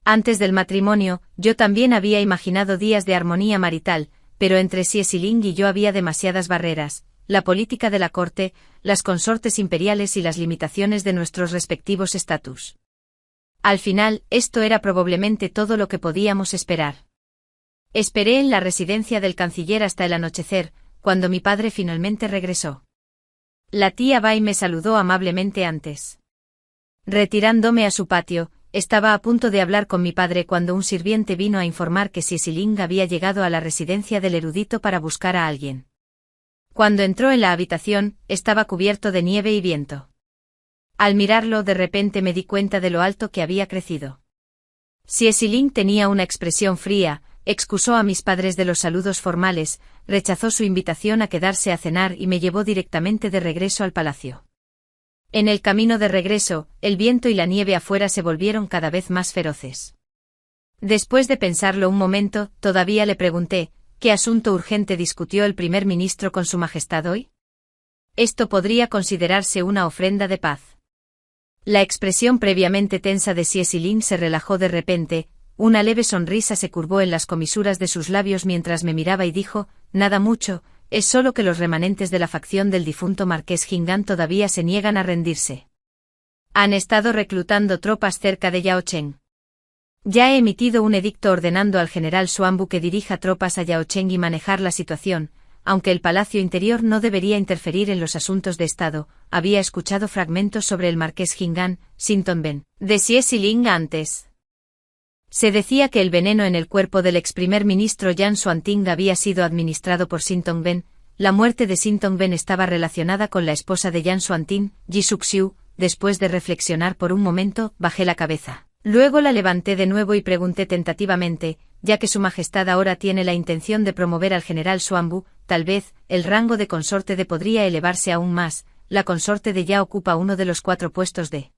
Antes del matrimonio, yo también había imaginado días de armonía marital, pero entre Cecilín y yo había demasiadas barreras: la política de la corte, las consortes imperiales y las limitaciones de nuestros respectivos estatus. Al final, esto era probablemente todo lo que podíamos esperar. Esperé en la residencia del canciller hasta el anochecer, cuando mi padre finalmente regresó. La tía Bai me saludó amablemente antes. Retirándome a su patio, estaba a punto de hablar con mi padre cuando un sirviente vino a informar que Cecilín había llegado a la residencia del erudito para buscar a alguien. Cuando entró en la habitación, estaba cubierto de nieve y viento. Al mirarlo, de repente me di cuenta de lo alto que había crecido. Cecilín tenía una expresión fría, excusó a mis padres de los saludos formales, rechazó su invitación a quedarse a cenar y me llevó directamente de regreso al palacio. En el camino de regreso, el viento y la nieve afuera se volvieron cada vez más feroces. Después de pensarlo un momento, todavía le pregunté: ¿qué asunto urgente discutió el primer ministro con Su Majestad hoy? Esto podría considerarse una ofrenda de paz. La expresión previamente tensa de Cecilín se relajó de repente, una leve sonrisa se curvó en las comisuras de sus labios mientras me miraba y dijo: nada mucho. Es solo que los remanentes de la facción del difunto marqués Jingan todavía se niegan a rendirse. Han estado reclutando tropas cerca de Yaocheng. Ya he emitido un edicto ordenando al general Xuanbu que dirija tropas a Yaocheng y manejar la situación, aunque el Palacio Interior no debería interferir en los asuntos de Estado. Había escuchado fragmentos sobre el marqués Jingan, Sinton Ben, de Cecilín antes. Se decía que el veneno en el cuerpo del ex primer ministro Yang Xuanting había sido administrado por Sin Tongben. La muerte de Sin Tongben estaba relacionada con la esposa de Yang Xuanting, Ji Suxiu. Después de reflexionar por un momento, bajé la cabeza. Luego la levanté de nuevo y pregunté tentativamente, ya que Su Majestad ahora tiene la intención de promover al general Xuanbu, tal vez, el rango de consorte de podría elevarse aún más. La consorte de ya ocupa uno de los 4 puestos de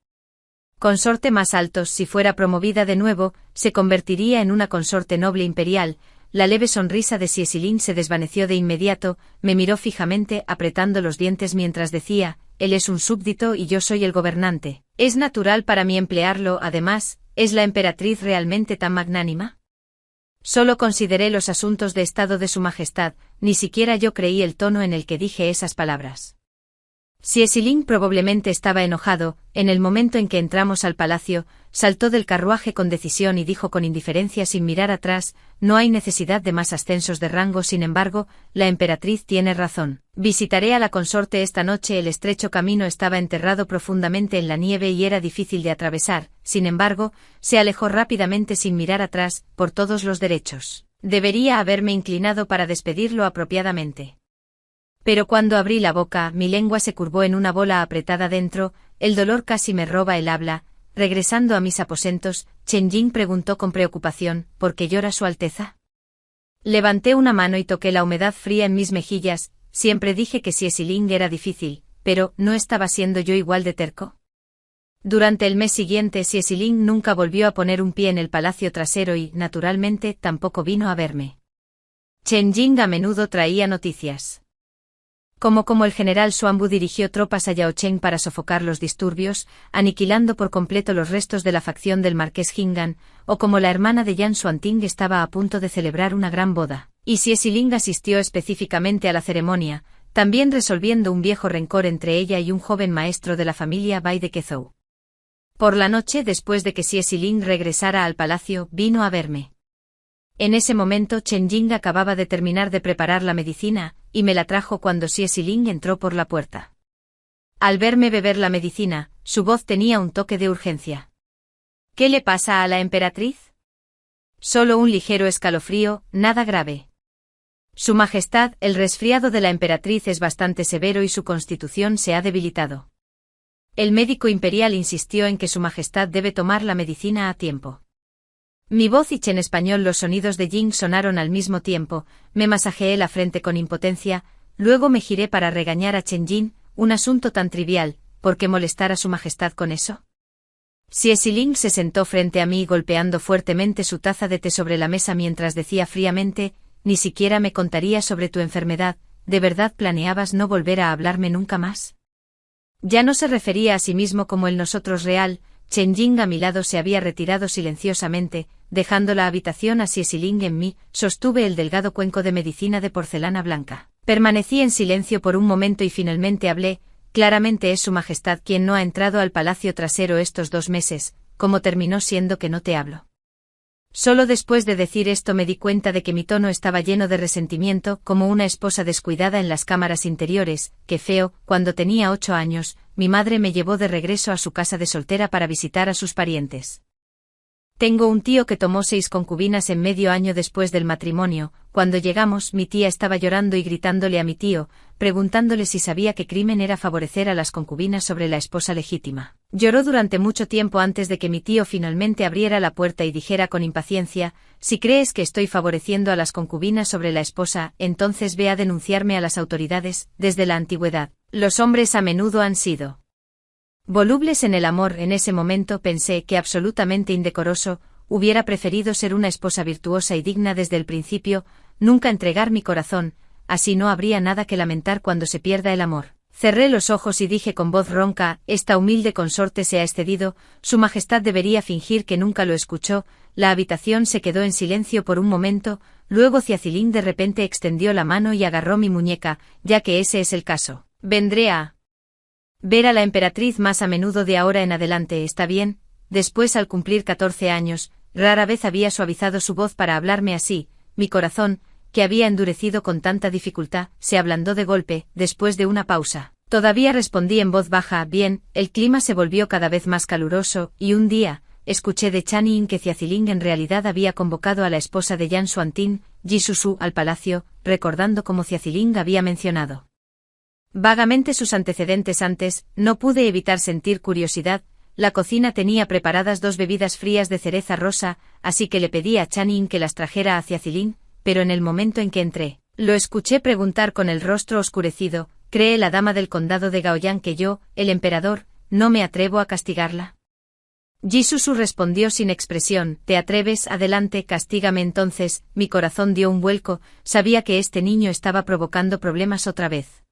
consorte más altos. Si fuera promovida de nuevo, se convertiría en una consorte noble imperial. La leve sonrisa de Xie Zilin se desvaneció de inmediato, me miró fijamente apretando los dientes mientras decía, él es un súbdito y yo soy el gobernante. ¿Es natural para mí emplearlo? Además, ¿es la emperatriz realmente tan magnánima? Solo consideré los asuntos de estado de Su Majestad, ni siquiera yo creí el tono en el que dije esas palabras. Xie Zilin probablemente estaba enojado. En el momento en que entramos al palacio, saltó del carruaje con decisión y dijo con indiferencia sin mirar atrás, no hay necesidad de más ascensos de rango. Sin embargo, la emperatriz tiene razón. Visitaré a la consorte esta noche. El estrecho camino estaba enterrado profundamente en la nieve y era difícil de atravesar. Sin embargo, se alejó rápidamente sin mirar atrás, por todos los derechos. Debería haberme inclinado para despedirlo apropiadamente. Pero cuando abrí la boca, mi lengua se curvó en una bola apretada dentro, el dolor casi me roba el habla. Regresando a mis aposentos, Chen Jing preguntó con preocupación, ¿por qué llora Su Alteza? Levanté una mano y toqué la humedad fría en mis mejillas. Siempre dije que Xie Zilin era difícil, pero ¿no estaba siendo yo igual de terco? Durante el mes siguiente Xie Zilin nunca volvió a poner un pie en el palacio trasero y, naturalmente, tampoco vino a verme. Chen Jing a menudo traía noticias. Como el general Xuanbu dirigió tropas a Yaocheng para sofocar los disturbios, aniquilando por completo los restos de la facción del marqués Jingan, o como la hermana de Yang Xuanting estaba a punto de celebrar una gran boda, y Xie Zilin asistió específicamente a la ceremonia, también resolviendo un viejo rencor entre ella y un joven maestro de la familia Bai de Kezhou. Por la noche, después de que Xie Zilin regresara al palacio, vino a verme. En ese momento Chen Jing acababa de terminar de preparar la medicina, y me la trajo cuando Xie Zilin entró por la puerta. Al verme beber la medicina, su voz tenía un toque de urgencia. ¿Qué le pasa a la emperatriz? Solo un ligero escalofrío, nada grave. Su Majestad, el resfriado de la emperatriz es bastante severo y su constitución se ha debilitado. El médico imperial insistió en que Su Majestad debe tomar la medicina a tiempo. Mi voz y en español los sonidos de Jing sonaron al mismo tiempo, me masajeé la frente con impotencia, luego me giré para regañar a Chen Jing, un asunto tan trivial, ¿por qué molestar a Su Majestad con eso? Xie Zilin se sentó frente a mí golpeando fuertemente su taza de té sobre la mesa mientras decía fríamente, ni siquiera me contarías sobre tu enfermedad, ¿de verdad planeabas no volver a hablarme nunca más? Ya no se refería a sí mismo como el nosotros real. Chen Jing a mi lado se había retirado silenciosamente, dejando la habitación a Xie Zilin en mí, sostuve el delgado cuenco de medicina de porcelana blanca. Permanecí en silencio por un momento y finalmente hablé, claramente es Su Majestad quien no ha entrado al palacio trasero estos 2 meses, ¿cómo terminó siendo que no te hablo? Solo después de decir esto me di cuenta de que mi tono estaba lleno de resentimiento, como una esposa descuidada en las cámaras interiores. Qué feo. Cuando tenía 8 años, mi madre me llevó de regreso a su casa de soltera para visitar a sus parientes. Tengo un tío que tomó 6 concubinas en medio año después del matrimonio. Cuando llegamos, mi tía estaba llorando y gritándole a mi tío, preguntándole si sabía qué crimen era favorecer a las concubinas sobre la esposa legítima. Lloró durante mucho tiempo antes de que mi tío finalmente abriera la puerta y dijera con impaciencia, si crees que estoy favoreciendo a las concubinas sobre la esposa, entonces ve a denunciarme a las autoridades. Desde la antigüedad, los hombres a menudo han sido volubles en el amor. En ese momento pensé que absolutamente indecoroso, hubiera preferido ser una esposa virtuosa y digna desde el principio, nunca entregar mi corazón, así no habría nada que lamentar cuando se pierda el amor. Cerré los ojos y dije con voz ronca, esta humilde consorte se ha excedido, Su Majestad debería fingir que nunca lo escuchó. La habitación se quedó en silencio por un momento, luego Xie Zilin de repente extendió la mano y agarró mi muñeca, ya que ese es el caso. Vendré a ver a la emperatriz más a menudo de ahora en adelante, ¿está bien? Después, al cumplir 14 años, rara vez había suavizado su voz para hablarme así. Mi corazón, que había endurecido con tanta dificultad, se ablandó de golpe. Después de una pausa, todavía respondí en voz baja, bien. El clima se volvió cada vez más caluroso, y un día, escuché de Channing que Ciaciling en realidad había convocado a la esposa de Yan Xuantin, Jisusu, al palacio, recordando como Ciaciling había mencionado vagamente sus antecedentes antes, no pude evitar sentir curiosidad. La cocina tenía preparadas 2 bebidas frías de cereza rosa, así que le pedí a Channing que las trajera a Ciaciling, pero en el momento en que entré, lo escuché preguntar con el rostro oscurecido: ¿cree la dama del condado de Gaoyang que yo, el emperador, no me atrevo a castigarla? Jisusu respondió sin expresión: ¿te atreves? Adelante, castígame entonces. Mi corazón dio un vuelco, sabía que este niño estaba provocando problemas otra vez.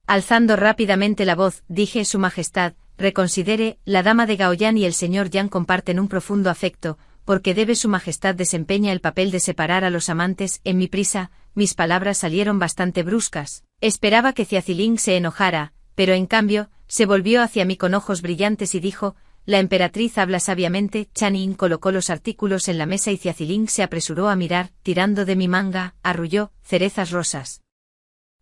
Alzando rápidamente la voz, dije: Su Majestad, reconsidere, la dama de Gaoyang y el señor Yang comparten un profundo afecto, porque debe Su Majestad desempeña el papel de separar a los amantes. En mi prisa, mis palabras salieron bastante bruscas. Esperaba que Ciaciling se enojara, pero en cambio, se volvió hacia mí con ojos brillantes y dijo: la emperatriz habla sabiamente. Channing colocó los artículos en la mesa y Ciaciling se apresuró a mirar, tirando de mi manga, arrulló, cerezas rosas.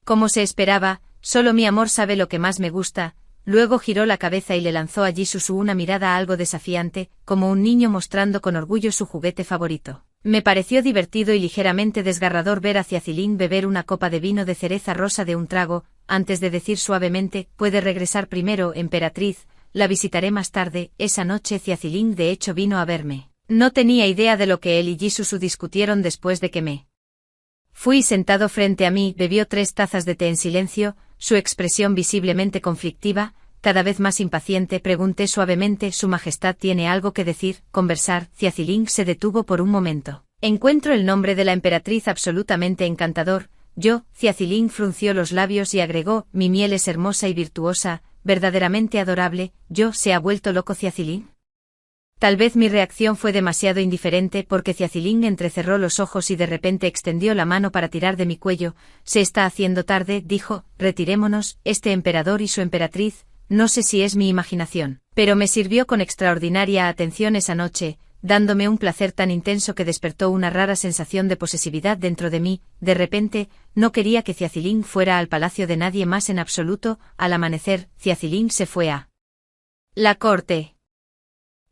Como se esperaba, solo mi amor sabe lo que más me gusta. Luego giró la cabeza y le lanzó a Jisusu una mirada algo desafiante, como un niño mostrando con orgullo su juguete favorito. Me pareció divertido y ligeramente desgarrador ver a Ciaciling beber una copa de vino de cereza rosa de un trago, antes de decir suavemente: puede regresar primero, emperatriz, la visitaré más tarde. Esa noche Ciaciling de hecho vino a verme. No tenía idea de lo que él y Jisusu discutieron después de que me fui. Sentado frente a mí, bebió 3 tazas de té en silencio, su expresión visiblemente conflictiva, cada vez más impaciente. Pregunté suavemente: ¿Su Majestad tiene algo que decir, conversar? Ciaciling se detuvo por un momento. Encuentro el nombre de la emperatriz absolutamente encantador. Yo, Ciaciling frunció los labios y agregó: mi miel es hermosa y virtuosa, verdaderamente adorable. ¿Yo se ha vuelto loco Ciaciling? Tal vez mi reacción fue demasiado indiferente porque Ciaciling entrecerró los ojos y de repente extendió la mano para tirar de mi cuello. Se está haciendo tarde, dijo, retirémonos. Este emperador y su emperatriz, no sé si es mi imaginación, pero me sirvió con extraordinaria atención esa noche, dándome un placer tan intenso que despertó una rara sensación de posesividad dentro de mí. De repente, no quería que Ciaciling fuera al palacio de nadie más en absoluto. Al amanecer, Ciaciling se fue a la corte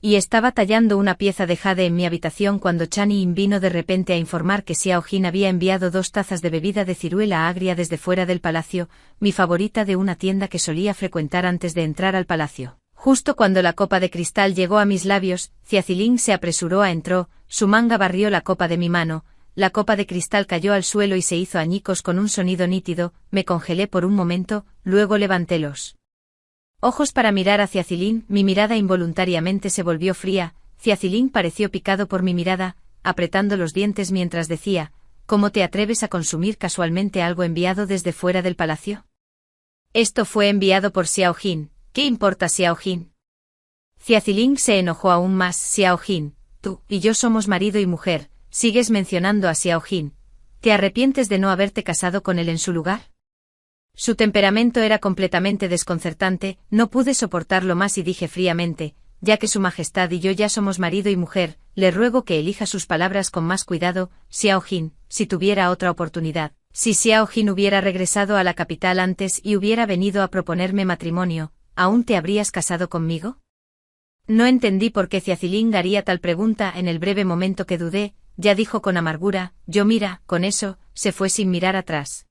y estaba tallando una pieza de jade en mi habitación cuando Channing vino de repente a informar que Xiao Jin había enviado 2 tazas de bebida de ciruela agria desde fuera del palacio, mi favorita de una tienda que solía frecuentar antes de entrar al palacio. Justo cuando la copa de cristal llegó a mis labios, Ciaciling se apresuró entró, su manga barrió la copa de mi mano, la copa de cristal cayó al suelo y se hizo añicos con un sonido nítido. Me congelé por un momento, luego levanté los ojos para mirar a Ciaciling. Mi mirada involuntariamente se volvió fría. Ciaciling pareció picado por mi mirada, apretando los dientes mientras decía: ¿cómo te atreves a consumir casualmente algo enviado desde fuera del palacio? Esto fue enviado por Xiao Jin. ¿Qué importa Xiao Jin? Ciaciling se enojó aún más. Xiao Jin, tú y yo somos marido y mujer, ¿sigues mencionando a Xiao Jin? ¿Te arrepientes de no haberte casado con él en su lugar? Su temperamento era completamente desconcertante. No pude soportarlo más y dije fríamente: ya que Su Majestad y yo ya somos marido y mujer, le ruego que elija sus palabras con más cuidado. Xiao Jin, si tuviera otra oportunidad, si Xiao Jin hubiera regresado a la capital antes y hubiera venido a proponerme matrimonio, ¿aún te habrías casado conmigo? No entendí por qué Ciaciling haría tal pregunta. En el breve momento que dudé, ya dijo con amargura: yo mira, con eso, se fue sin mirar atrás.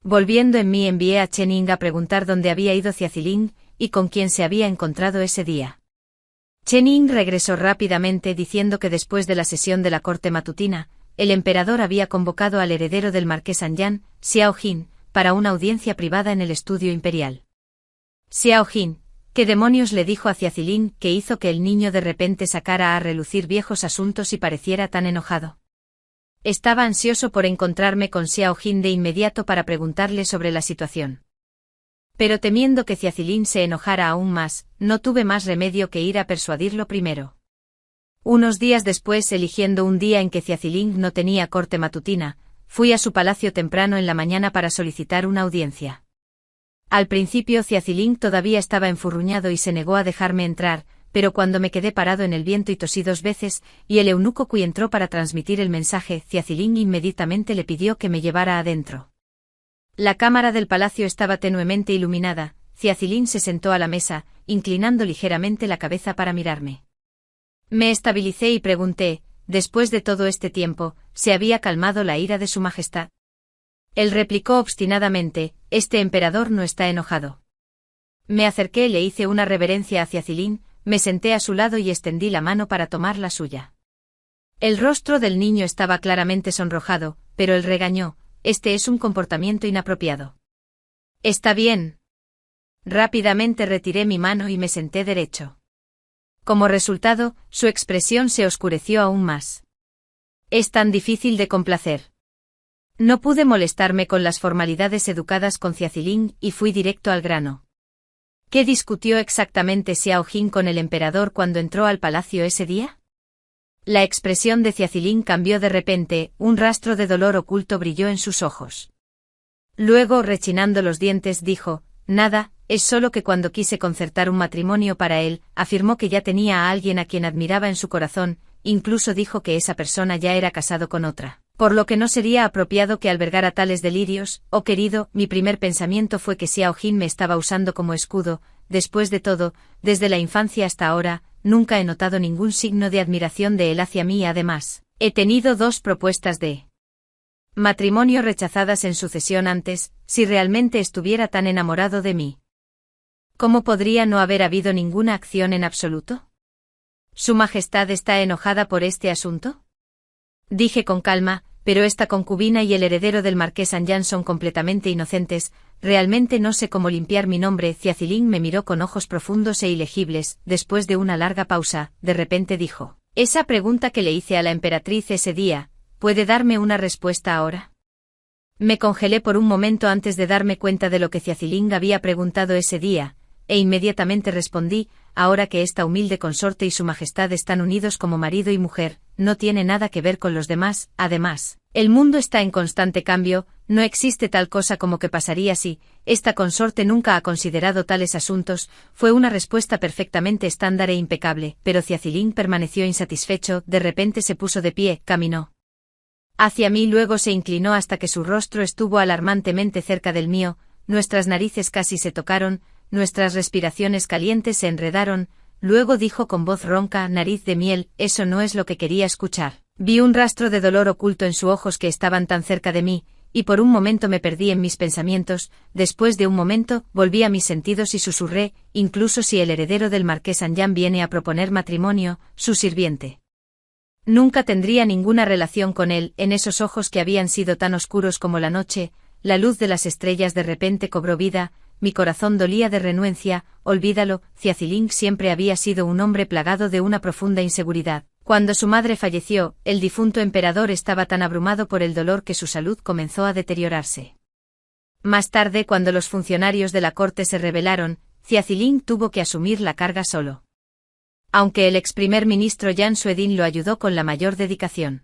Volviendo en mí, envié a Channing a preguntar dónde había ido Ciaciling y con quién se había encontrado ese día. Channing regresó rápidamente diciendo que después de la sesión de la corte matutina, el emperador había convocado al heredero del marqués Anyan, Xiao Jin, para una audiencia privada en el estudio imperial. Xiao Jin, ¿qué demonios le dijo a Ciaciling que hizo que el niño de repente sacara a relucir viejos asuntos y pareciera tan enojado? Estaba ansioso por encontrarme con Xiao Jin de inmediato para preguntarle sobre la situación. Pero temiendo que Ciaciling se enojara aún más, no tuve más remedio que ir a persuadirlo primero. Unos días después, eligiendo un día en que Ciaciling no tenía corte matutina, fui a su palacio temprano en la mañana para solicitar una audiencia. Al principio Ciaciling todavía estaba enfurruñado y se negó a dejarme entrar, pero cuando me quedé parado en el viento y tosí 2 veces, y el eunuco Kui entró para transmitir el mensaje, Ciaciling inmediatamente le pidió que me llevara adentro. La cámara del palacio estaba tenuemente iluminada. Ciaciling se sentó a la mesa, inclinando ligeramente la cabeza para mirarme. Me estabilicé y pregunté, después de todo este tiempo, ¿se había calmado la ira de su majestad? Él replicó obstinadamente, este emperador no está enojado. Me acerqué, le hice una reverencia hacia Cilín, me senté a su lado y extendí la mano para tomar la suya. El rostro del niño estaba claramente sonrojado, pero él regañó, este es un comportamiento inapropiado. Está bien. Rápidamente retiré mi mano y me senté derecho. Como resultado, su expresión se oscureció aún más. Es tan difícil de complacer. No pude molestarme con las formalidades educadas con Ciacilín y fui directo al grano. ¿Qué discutió exactamente Xiao Jin con el emperador cuando entró al palacio ese día? La expresión de Ciacilín cambió de repente, un rastro de dolor oculto brilló en sus ojos. Luego, rechinando los dientes, dijo, nada, es solo que cuando quise concertar un matrimonio para él, afirmó que ya tenía a alguien a quien admiraba en su corazón, incluso dijo que esa persona ya era casado con otra. Por lo que no sería apropiado que albergara tales delirios. Oh querido, mi primer pensamiento fue que Xiao Jin me estaba usando como escudo. Después de todo, desde la infancia hasta ahora, nunca he notado ningún signo de admiración de él hacia mí. Además, he tenido 2 propuestas de matrimonio rechazadas en sucesión antes. Si realmente estuviera tan enamorado de mí, ¿cómo podría no haber habido ninguna acción en absoluto? ¿Su Majestad está enojada por este asunto? Dije con calma, pero esta concubina y el heredero del marqués Anjan son completamente inocentes, realmente no sé cómo limpiar mi nombre. Ciacilín me miró con ojos profundos e ilegibles, después de una larga pausa, de repente dijo, esa pregunta que le hice a la emperatriz ese día, ¿puede darme una respuesta ahora? Me congelé por un momento antes de darme cuenta de lo que Ciacilín había preguntado ese día, e inmediatamente respondí, ahora que esta humilde consorte y su majestad están unidos como marido y mujer, no tiene nada que ver con los demás. Además, el mundo está en constante cambio, no existe tal cosa como que pasaría si, esta consorte nunca ha considerado tales asuntos. Fue una respuesta perfectamente estándar e impecable, pero Ciacilín permaneció insatisfecho. De repente se puso de pie, caminó hacia mí, luego se inclinó hasta que su rostro estuvo alarmantemente cerca del mío, nuestras narices casi se tocaron, nuestras respiraciones calientes se enredaron, luego dijo con voz ronca, nariz de miel, eso no es lo que quería escuchar. Vi un rastro de dolor oculto en sus ojos que estaban tan cerca de mí, y por un momento me perdí en mis pensamientos. Después de un momento, volví a mis sentidos y susurré, incluso si el heredero del marqués Anjan viene a proponer matrimonio, su sirviente nunca tendría ninguna relación con él. En esos ojos que habían sido tan oscuros como la noche, la luz de las estrellas de repente cobró vida, mi corazón dolía de renuencia. Olvídalo, Ciacilín siempre había sido un hombre plagado de una profunda inseguridad. Cuando su madre falleció, el difunto emperador estaba tan abrumado por el dolor que su salud comenzó a deteriorarse. Más tarde, cuando los funcionarios de la corte se rebelaron, Ciacilín tuvo que asumir la carga solo. Aunque el ex primer ministro Jan Suedin lo ayudó con la mayor dedicación.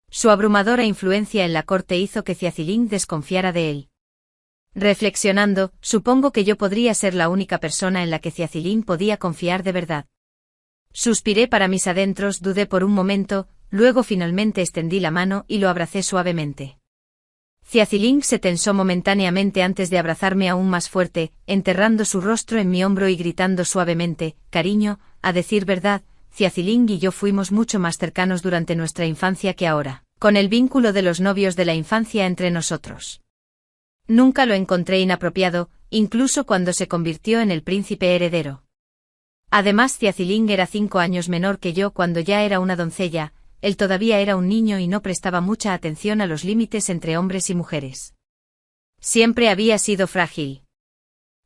Su abrumadora influencia en la corte hizo que Ciacilín desconfiara de él. Reflexionando, supongo que yo podría ser la única persona en la que Ciacilín podía confiar de verdad. Suspiré para mis adentros, dudé por un momento, luego finalmente extendí la mano y lo abracé suavemente. Ciacilín se tensó momentáneamente antes de abrazarme aún más fuerte, enterrando su rostro en mi hombro y gritando suavemente, cariño, a decir verdad, Ciacilín y yo fuimos mucho más cercanos durante nuestra infancia que ahora, con el vínculo de los novios de la infancia entre nosotros. Nunca lo encontré inapropiado, incluso cuando se convirtió en el príncipe heredero. Además, Ciacilín era 5 años menor que yo cuando ya era una doncella. Él todavía era un niño y no prestaba mucha atención a los límites entre hombres y mujeres. Siempre había sido frágil.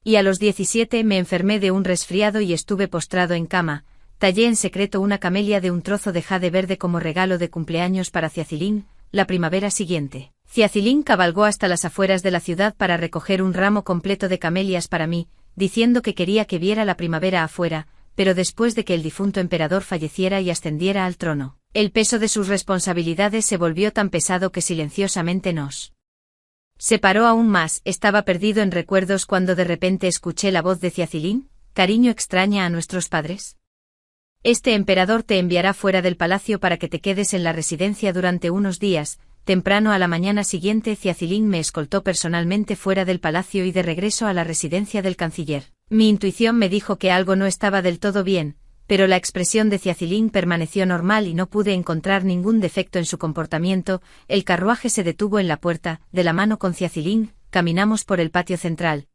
Y a los 17 me enfermé de un resfriado y estuve postrado en cama. Tallé en secreto una camelia de un trozo de jade verde como regalo de cumpleaños para Ciacilín. La primavera siguiente, Ciacilín cabalgó hasta las afueras de la ciudad para recoger un ramo completo de camelias para mí, diciendo que quería que viera la primavera afuera, pero después de que el difunto emperador falleciera y ascendiera al trono, el peso de sus responsabilidades se volvió tan pesado que silenciosamente nos separó aún más. Estaba perdido en recuerdos cuando de repente escuché la voz de Ciacilín, cariño, extraña a nuestros padres. Este emperador te enviará fuera del palacio para que te quedes en la residencia durante unos días. Temprano a la mañana siguiente Ciacilín me escoltó personalmente fuera del palacio y de regreso a la residencia del canciller. Mi intuición me dijo que algo no estaba del todo bien, pero la expresión de Xiaoling permaneció normal y no pude encontrar ningún defecto en su comportamiento. El carruaje se detuvo en la puerta, de la mano con Xiaoling, caminamos por el patio central.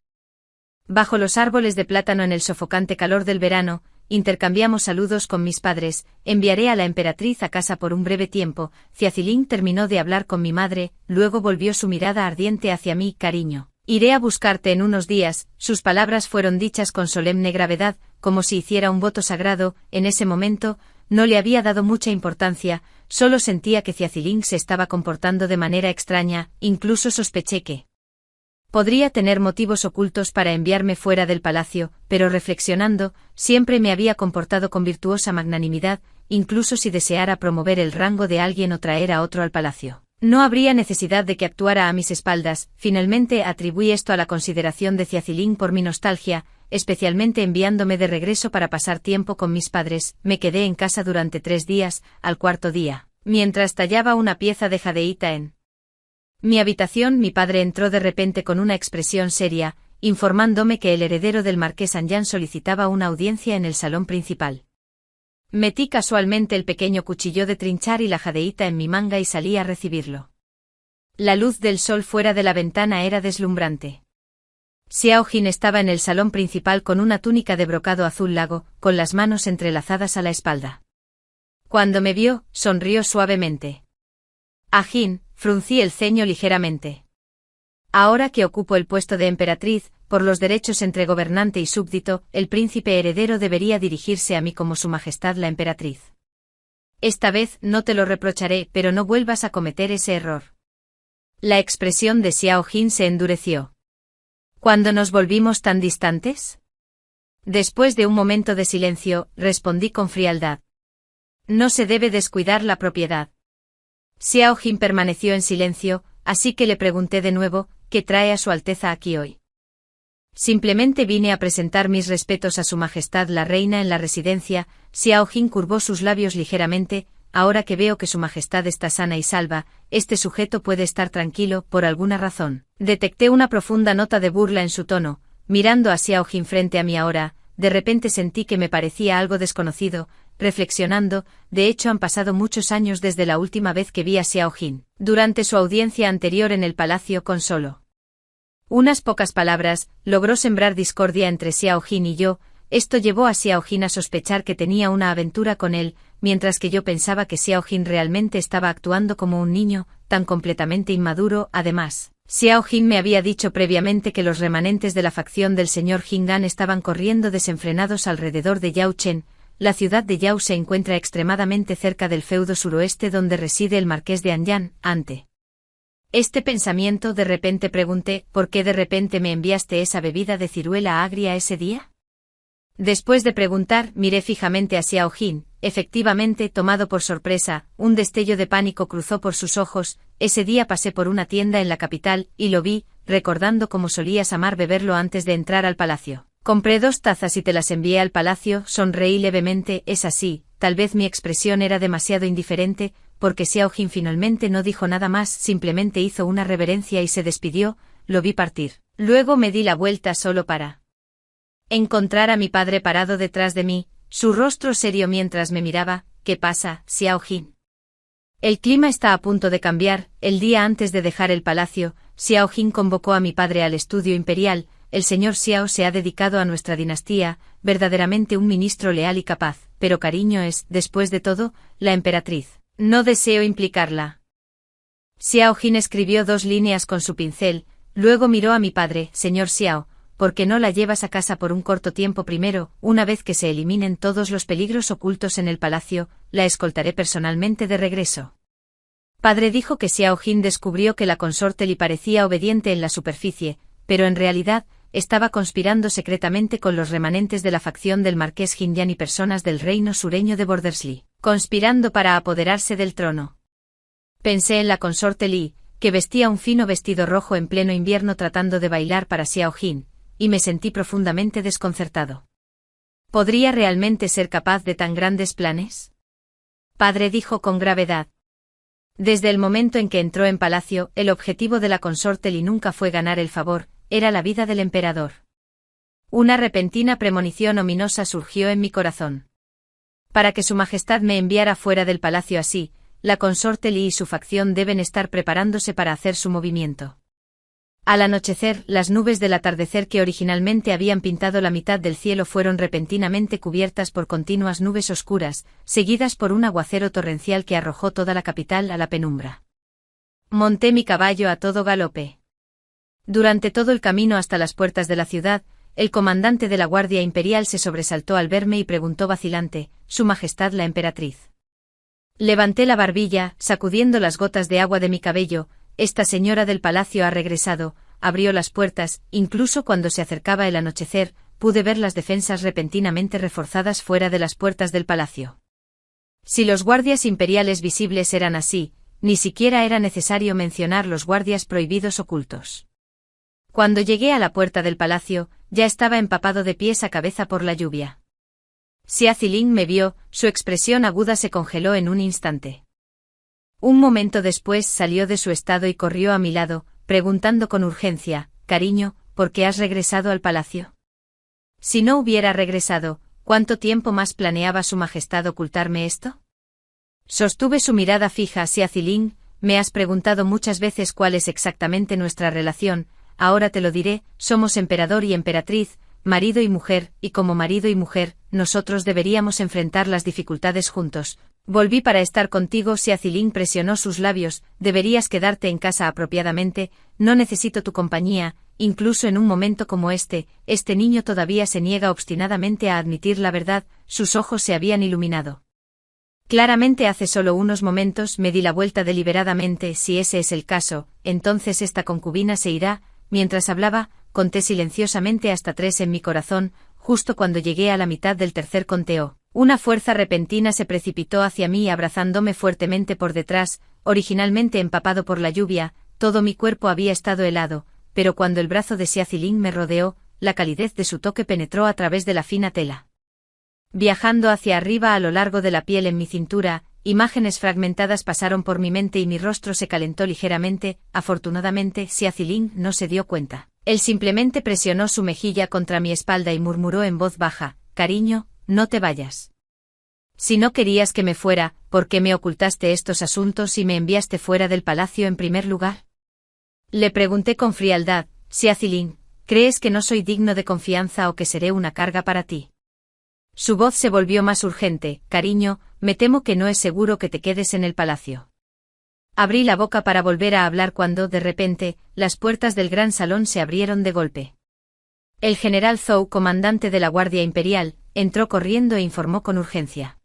Bajo los árboles de plátano en el sofocante calor del verano, intercambiamos saludos con mis padres. Enviaré a la emperatriz a casa por un breve tiempo. Xiaoling terminó de hablar con mi madre, luego volvió su mirada ardiente hacia mí. Cariño, iré a buscarte en unos días. Sus palabras fueron dichas con solemne gravedad, como si hiciera un voto sagrado. En ese momento, no le había dado mucha importancia, solo sentía que Xiaoling se estaba comportando de manera extraña, incluso sospeché que podría tener motivos ocultos para enviarme fuera del palacio, pero reflexionando, siempre me había comportado con virtuosa magnanimidad, incluso si deseara promover el rango de alguien o traer a otro al palacio. No habría necesidad de que actuara a mis espaldas. Finalmente atribuí esto a la consideración de Xiaoling por mi nostalgia, especialmente enviándome de regreso para pasar tiempo con mis padres. Me quedé en casa durante 3 días. Al cuarto día, mientras tallaba una pieza de jadeíta en mi habitación, mi padre entró de repente con una expresión seria, informándome que el heredero del marqués Anjan solicitaba una audiencia en el salón principal. Metí casualmente el pequeño cuchillo de trinchar y la jadeíta en mi manga y salí a recibirlo. La luz del sol fuera de la ventana era deslumbrante. Xiaoling estaba en el salón principal con una túnica de brocado azul lago, con las manos entrelazadas a la espalda. Cuando me vio, sonrió suavemente. Ajin, fruncí el ceño ligeramente. Ahora que ocupo el puesto de emperatriz, por los derechos entre gobernante y súbdito, el príncipe heredero debería dirigirse a mí como su majestad la emperatriz. Esta vez no te lo reprocharé, pero no vuelvas a cometer ese error. La expresión de Xiaoling se endureció. ¿Cuándo nos volvimos tan distantes? Después de un momento de silencio, respondí con frialdad. No se debe descuidar la propiedad. Xiaoling permaneció en silencio, así que le pregunté de nuevo, ¿qué trae a su Alteza aquí hoy? Simplemente vine a presentar mis respetos a su majestad la reina en la residencia. Xiaoling curvó sus labios ligeramente. Ahora que veo que su majestad está sana y salva, este sujeto puede estar tranquilo. Por alguna razón, detecté una profunda nota de burla en su tono. Mirando a Xiaoling frente a mí ahora, de repente sentí que me parecía algo desconocido. Reflexionando, de hecho han pasado muchos años desde la última vez que vi a Xiaoling, durante su audiencia anterior en el palacio con solo unas pocas palabras, logró sembrar discordia entre Xiaoling y yo. Esto llevó a Xiaoling a sospechar que tenía una aventura con él, mientras que yo pensaba que Xiaoling realmente estaba actuando como un niño, tan completamente inmaduro. Además, Xiaoling me había dicho previamente que los remanentes de la facción del señor Jing'an estaban corriendo desenfrenados alrededor de Yaochen. La ciudad de Yao se encuentra extremadamente cerca del feudo suroeste donde reside el marqués de Anjan. Ante este pensamiento de repente pregunté, ¿por qué de repente me enviaste esa bebida de ciruela agria ese día? Después de preguntar, miré fijamente a Xiaoling. Efectivamente, tomado por sorpresa, un destello de pánico cruzó por sus ojos. Ese día pasé por una tienda en la capital, y lo vi, recordando cómo solías amar beberlo antes de entrar al palacio. Compré 2 tazas y te las envié al palacio. Sonreí levemente. Es así, tal vez mi expresión era demasiado indiferente, porque Xiaoling finalmente no dijo nada más, simplemente hizo una reverencia y se despidió. Lo vi partir. Luego me di la vuelta solo para encontrar a mi padre parado detrás de mí, su rostro serio mientras me miraba. ¿Qué pasa, Xiaoling? El clima está a punto de cambiar. El día antes de dejar el palacio, Xiaoling convocó a mi padre al estudio imperial. El señor Xiao se ha dedicado a nuestra dinastía, verdaderamente un ministro leal y capaz, pero cariño es, después de todo, la emperatriz. No deseo implicarla. Xiaoling escribió 2 líneas con su pincel, luego miró a mi padre. Señor Xiao, ¿por qué no la llevas a casa por un corto tiempo primero? Una vez que se eliminen todos los peligros ocultos en el palacio, la escoltaré personalmente de regreso. Padre dijo que Xiaoling descubrió que la consorte le parecía obediente en la superficie, pero en realidad, estaba conspirando secretamente con los remanentes de la facción del marqués Jing'an y personas del reino sureño de Bordersley, conspirando para apoderarse del trono. Pensé en la consorte Li, que vestía un fino vestido rojo en pleno invierno tratando de bailar para Xiaoling, y me sentí profundamente desconcertado. ¿Podría realmente ser capaz de tan grandes planes? Padre dijo con gravedad. Desde el momento en que entró en palacio, el objetivo de la consorte Li nunca fue ganar el favor, era la vida del emperador. Una repentina premonición ominosa surgió en mi corazón. Para que su majestad me enviara fuera del palacio así, la consorte Li y su facción deben estar preparándose para hacer su movimiento. Al anochecer, las nubes del atardecer que originalmente habían pintado la mitad del cielo fueron repentinamente cubiertas por continuas nubes oscuras, seguidas por un aguacero torrencial que arrojó toda la capital a la penumbra. Monté mi caballo a todo galope. Durante todo el camino hasta las puertas de la ciudad, el comandante de la Guardia Imperial se sobresaltó al verme y preguntó vacilante: «¿Su Majestad la Emperatriz?». Levanté la barbilla, sacudiendo las gotas de agua de mi cabello. «Esta señora del palacio ha regresado», abrió las puertas. Incluso cuando se acercaba el anochecer, pude ver las defensas repentinamente reforzadas fuera de las puertas del palacio. Si los guardias imperiales visibles eran así, ni siquiera era necesario mencionar los guardias prohibidos ocultos. Cuando llegué a la puerta del palacio, ya estaba empapado de pies a cabeza por la lluvia. Xia Ziling me vio, su expresión aguda se congeló en un instante. Un momento después salió de su estado y corrió a mi lado, preguntando con urgencia: «Cariño, ¿por qué has regresado al palacio?». Si no hubiera regresado, ¿cuánto tiempo más planeaba su majestad ocultarme esto? Sostuve su mirada fija. «Xia Ziling, me has preguntado muchas veces cuál es exactamente nuestra relación, ahora te lo diré, somos emperador y emperatriz, marido y mujer, y como marido y mujer, nosotros deberíamos enfrentar las dificultades juntos. Volví para estar contigo». Xia Ziling presionó sus labios: «Deberías quedarte en casa apropiadamente, no necesito tu compañía, incluso en un momento como este». Este niño todavía se niega obstinadamente a admitir la verdad. Sus ojos se habían iluminado. Claramente hace solo unos momentos me di la vuelta deliberadamente. Si ese es el caso, entonces esta concubina se irá. Mientras hablaba, conté silenciosamente hasta 3 en mi corazón. Justo cuando llegué a la mitad del tercer conteo, una fuerza repentina se precipitó hacia mí abrazándome fuertemente por detrás. Originalmente empapado por la lluvia, todo mi cuerpo había estado helado, pero cuando el brazo de Xia Ziling me rodeó, la calidez de su toque penetró a través de la fina tela. Viajando hacia arriba a lo largo de la piel en mi cintura, imágenes fragmentadas pasaron por mi mente y mi rostro se calentó ligeramente. Afortunadamente, Xia Ziling no se dio cuenta. Él simplemente presionó su mejilla contra mi espalda y murmuró en voz baja: «Cariño, no te vayas. Si no querías que me fuera, ¿por qué me ocultaste estos asuntos y me enviaste fuera del palacio en primer lugar?». Le pregunté con frialdad: «Xia Ziling, ¿crees que no soy digno de confianza o que seré una carga para ti?». Su voz se volvió más urgente: «Cariño, me temo que no es seguro que te quedes en el palacio». Abrí la boca para volver a hablar cuando, de repente, las puertas del gran salón se abrieron de golpe. El general Zhou, comandante de la Guardia Imperial, entró corriendo e informó con urgencia: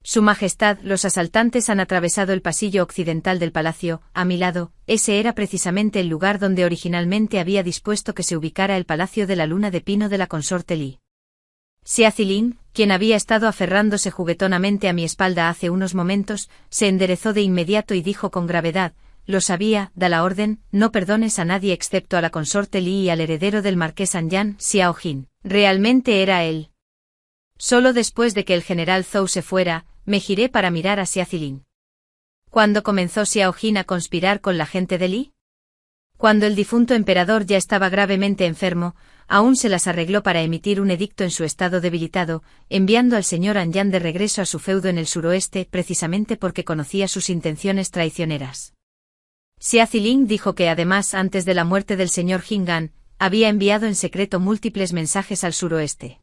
«Su Majestad, los asaltantes han atravesado el pasillo occidental del palacio, a mi lado». Ese era precisamente el lugar donde originalmente había dispuesto que se ubicara el palacio de la luna de pino de la consorte Li. Xia Ziling, quien había estado aferrándose juguetonamente a mi espalda hace unos momentos, se enderezó de inmediato y dijo con gravedad: «Lo sabía, da la orden, no perdones a nadie excepto a la consorte Li y al heredero del marqués Anyan». Xiao Jin. Realmente era él. Solo después de que el general Zhou se fuera, me giré para mirar a Xia Ziling. ¿Cuándo comenzó Xiao Jin a conspirar con la gente de Li? Cuando el difunto emperador ya estaba gravemente enfermo, aún se las arregló para emitir un edicto en su estado debilitado, enviando al señor Anyan de regreso a su feudo en el suroeste, precisamente porque conocía sus intenciones traicioneras. Xia Ziling dijo que además, antes de la muerte del señor Jingan, había enviado en secreto múltiples mensajes al suroeste.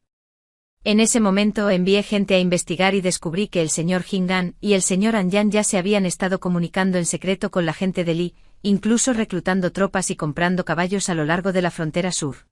En ese momento envié gente a investigar y descubrí que el señor Jingan y el señor Anyan ya se habían estado comunicando en secreto con la gente de Li, incluso reclutando tropas y comprando caballos a lo largo de la frontera sur.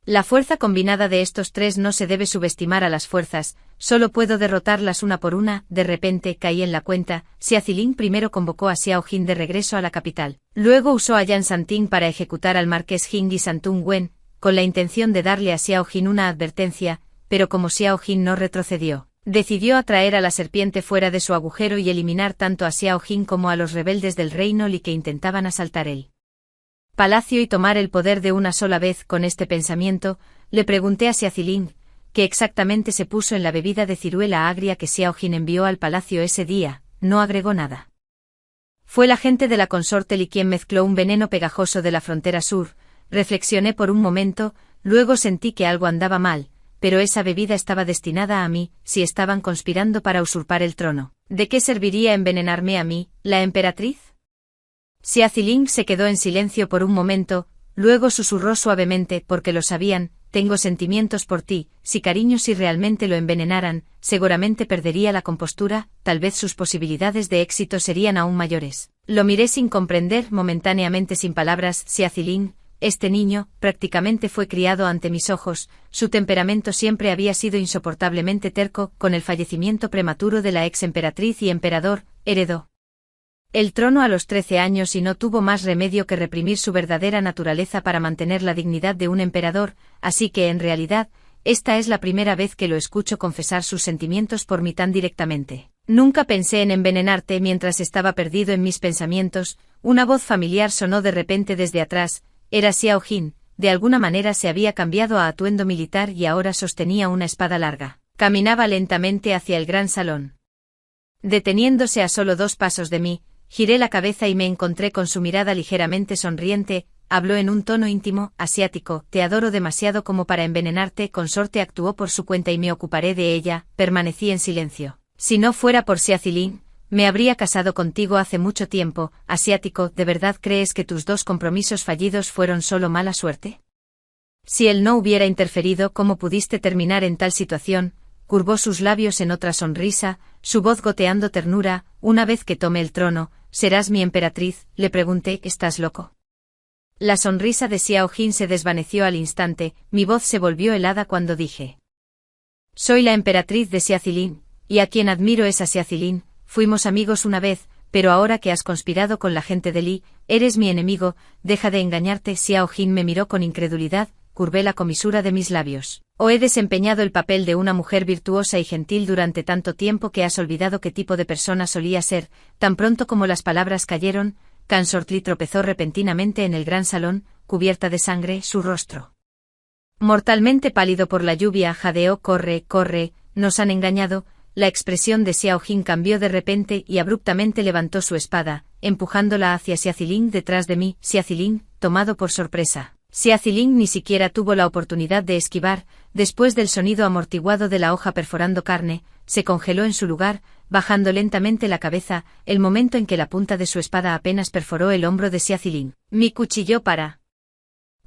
La fuerza combinada de estos tres no se debe subestimar a las fuerzas, solo puedo derrotarlas una por una. De repente caí en la cuenta. Xia Ziling primero convocó a Xiao Jin de regreso a la capital, luego usó a Yan Santing para ejecutar al marqués Jing y Santung Wen, con la intención de darle a Xiao Jin una advertencia, pero como Xiao Jin no retrocedió, decidió atraer a la serpiente fuera de su agujero y eliminar tanto a Xiao Jin como a los rebeldes del reino Li que intentaban asaltar el palacio y tomar el poder de una sola vez. Con este pensamiento, le pregunté a Xia Ziling qué exactamente se puso en la bebida de ciruela agria que Xiao Jin envió al palacio ese día. No agregó nada. Fue la gente de la consorte Li quien mezcló un veneno pegajoso de la frontera sur. Reflexioné por un momento, luego sentí que algo andaba mal. pero esa bebida estaba destinada a mí, si estaban conspirando para usurpar el trono. ¿De qué serviría envenenarme a mí, la emperatriz? Xia Ziling se quedó en silencio por un momento, luego susurró suavemente, porque lo sabían, tengo sentimientos por ti, si realmente lo envenenaran, seguramente perdería la compostura, tal vez sus posibilidades de éxito serían aún mayores. Lo miré sin comprender, momentáneamente sin palabras. Xia Ziling, este niño, prácticamente fue criado ante mis ojos, su temperamento siempre había sido insoportablemente terco, con el fallecimiento prematuro de la ex emperatriz y emperador, heredó el trono a los 13 años y no tuvo más remedio que reprimir su verdadera naturaleza para mantener la dignidad de un emperador, así que en realidad, esta es la primera vez que lo escucho confesar sus sentimientos por mí tan directamente. Nunca pensé en envenenarte. Mientras estaba perdido en mis pensamientos, una voz familiar sonó de repente desde atrás, era Xiao Jin, de alguna manera se había cambiado a atuendo militar y ahora sostenía una espada larga. Caminaba lentamente hacia el gran salón. Deteniéndose a solo 2 pasos de mí, giré la cabeza y me encontré con su mirada ligeramente sonriente. Habló en un tono íntimo, asiático, te adoro demasiado como para envenenarte. Consorte actuó por su cuenta y me ocuparé de ella. Permanecí en silencio. Si no fuera por Xia Ziling, me habría casado contigo hace mucho tiempo. Asiático, ¿de verdad crees que tus 2 compromisos fallidos fueron solo mala suerte? Si él no hubiera interferido, ¿cómo pudiste terminar en tal situación? Curvó sus labios en otra sonrisa, su voz goteando ternura. Una vez que tome el trono, ¿serás mi emperatriz? Le pregunté, ¿estás loco? La sonrisa de Xiao Jin se desvaneció al instante, mi voz se volvió helada cuando dije: soy la emperatriz de Xia Ziling, y a quien admiro es a Xia Ziling. Fuimos amigos una vez, pero ahora que has conspirado con la gente de Li, eres mi enemigo. Deja de engañarte. Xiao Jin me miró con incredulidad, curvé la comisura de mis labios. ¿O he desempeñado el papel de una mujer virtuosa y gentil durante tanto tiempo que has olvidado qué tipo de persona solía ser? Tan pronto como las palabras cayeron, Consort Li tropezó repentinamente en el gran salón, cubierta de sangre, su rostro mortalmente pálido por la lluvia, jadeó: corre, corre, nos han engañado. La expresión de Xiao Jin cambió de repente y abruptamente levantó su espada, empujándola hacia Xia Ziling detrás de mí. Xia Ziling, tomado por sorpresa. Xia Ziling ni siquiera tuvo la oportunidad de esquivar. Después del sonido amortiguado de la hoja perforando carne, se congeló en su lugar, bajando lentamente la cabeza, el momento en que la punta de su espada apenas perforó el hombro de Xia Ziling. Mi cuchillo para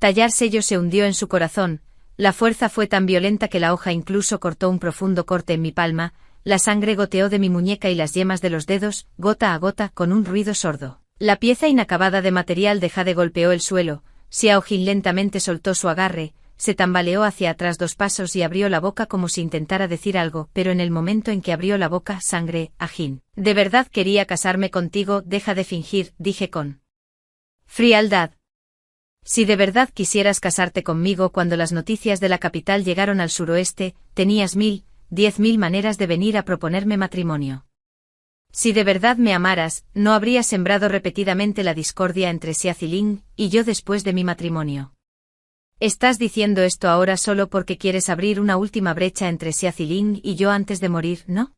tallar sello se hundió en su corazón. La fuerza fue tan violenta que la hoja incluso cortó un profundo corte en mi palma. La sangre goteó de mi muñeca y las yemas de los dedos, gota a gota, con un ruido sordo. La pieza inacabada de material de jade golpeó el suelo. Xiao Jin lentamente soltó su agarre, se tambaleó hacia atrás 2 pasos y abrió la boca como si intentara decir algo, pero en el momento en que abrió la boca, sangre. A Jin, ¿de verdad quería casarme contigo? Deja de fingir, dije con frialdad. Si de verdad quisieras casarte conmigo cuando las noticias de la capital llegaron al suroeste, tenías 10.000 maneras de venir a proponerme matrimonio. Si de verdad me amaras, no habrías sembrado repetidamente la discordia entre Xia Ziling y yo después de mi matrimonio. Estás diciendo esto ahora solo porque quieres abrir una última brecha entre Xia Ziling y yo antes de morir, ¿no?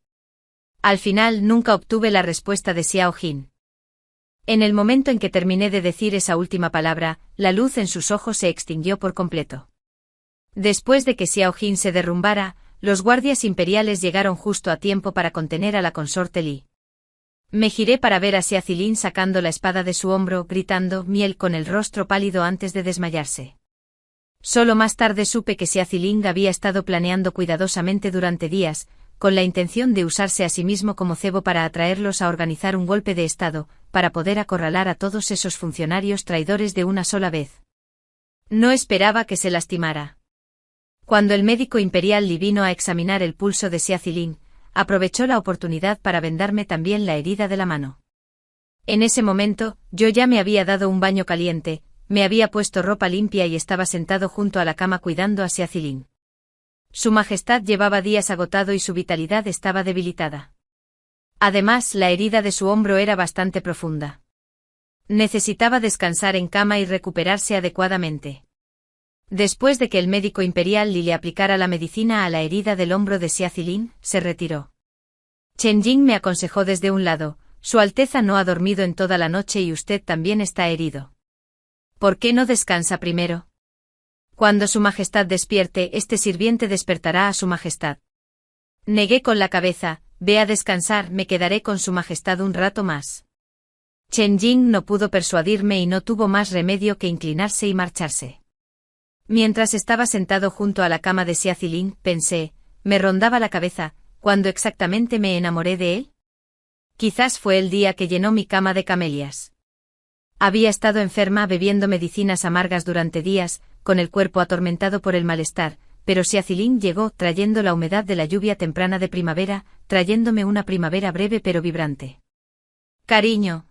Al final nunca obtuve la respuesta de Xiao Jin. En el momento en que terminé de decir esa última palabra, la luz en sus ojos se extinguió por completo. Después de que Xiao Jin se derrumbara, los guardias imperiales llegaron justo a tiempo para contener a la consorte Li. Me giré para ver a Xia Ziling sacando la espada de su hombro, gritando miel con el rostro pálido antes de desmayarse. Solo más tarde supe que Xia Ziling había estado planeando cuidadosamente durante días, con la intención de usarse a sí mismo como cebo para atraerlos a organizar un golpe de estado, para poder acorralar a todos esos funcionarios traidores de una sola vez. No esperaba que se lastimara. Cuando el médico imperial Li vino a examinar el pulso de Xia Ziling, aprovechó la oportunidad para vendarme también la herida de la mano. En ese momento, yo ya me había dado un baño caliente, me había puesto ropa limpia y estaba sentado junto a la cama cuidando a Xia Ziling. Su Majestad llevaba días agotado y su vitalidad estaba debilitada. Además, la herida de su hombro era bastante profunda. Necesitaba descansar en cama y recuperarse adecuadamente. Después de que el médico imperial Li le aplicara la medicina a la herida del hombro de Xia Ziling, se retiró. Chen Jing me aconsejó desde un lado: Su Alteza no ha dormido en toda la noche y usted también está herido. ¿Por qué no descansa primero? Cuando su majestad despierte, este sirviente despertará a su majestad. Negué con la cabeza, ve a descansar, me quedaré con su majestad un rato más. Chen Jing no pudo persuadirme y no tuvo más remedio que inclinarse y marcharse. Mientras estaba sentado junto a la cama de Xia Ziling, pensé, me rondaba la cabeza, ¿cuándo exactamente me enamoré de él? Quizás fue el día que llenó mi cama de camelias. Había estado enferma bebiendo medicinas amargas durante días, con el cuerpo atormentado por el malestar, pero Xia Ziling llegó trayendo la humedad de la lluvia temprana de primavera, trayéndome una primavera breve pero vibrante. Cariño.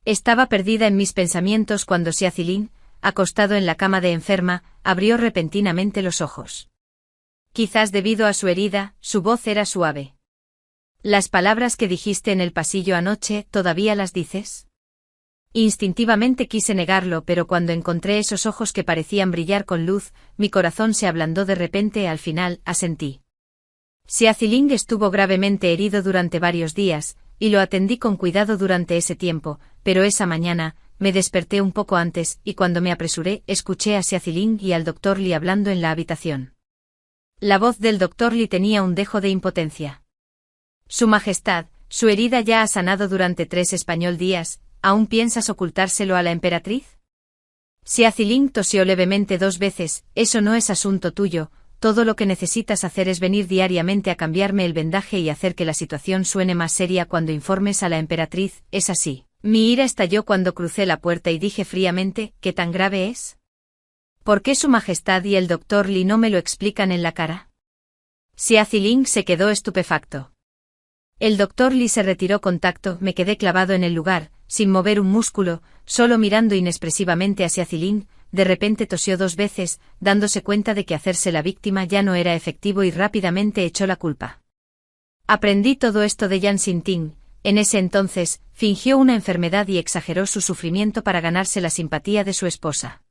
Estaba perdida en mis pensamientos cuando Xia Ziling, acostado en la cama de enferma, abrió repentinamente los ojos. Quizás debido a su herida, su voz era suave. ¿Las palabras que dijiste en el pasillo anoche, todavía las dices? Instintivamente quise negarlo, pero cuando encontré esos ojos que parecían brillar con luz, mi corazón se ablandó de repente. Al final, asentí. Xia Ziling estuvo gravemente herido durante varios días, y lo atendí con cuidado durante ese tiempo, pero esa mañana, me desperté un poco antes, y cuando me apresuré, escuché a Xia Ziling y al Dr. Li hablando en la habitación. La voz del Dr. Li tenía un dejo de impotencia. Su Majestad, su herida ya ha sanado durante 3 español días, ¿aún piensas ocultárselo a la emperatriz? Xia Ziling tosió levemente 2 veces, eso no es asunto tuyo, todo lo que necesitas hacer es venir diariamente a cambiarme el vendaje y hacer que la situación suene más seria cuando informes a la emperatriz, es así. Mi ira estalló cuando crucé la puerta y dije fríamente, ¿qué tan grave es? ¿Por qué su Majestad y el Dr. Li no me lo explican en la cara? Xia Ziling se quedó estupefacto. El Dr. Li se retiró con tacto, me quedé clavado en el lugar, sin mover un músculo, solo mirando inexpresivamente a Xia Ziling. De repente tosió 2 veces, dándose cuenta de que hacerse la víctima ya no era efectivo y rápidamente echó la culpa. Aprendí todo esto de Yan Xinting. En ese entonces, fingió una enfermedad y exageró su sufrimiento para ganarse la simpatía de su esposa.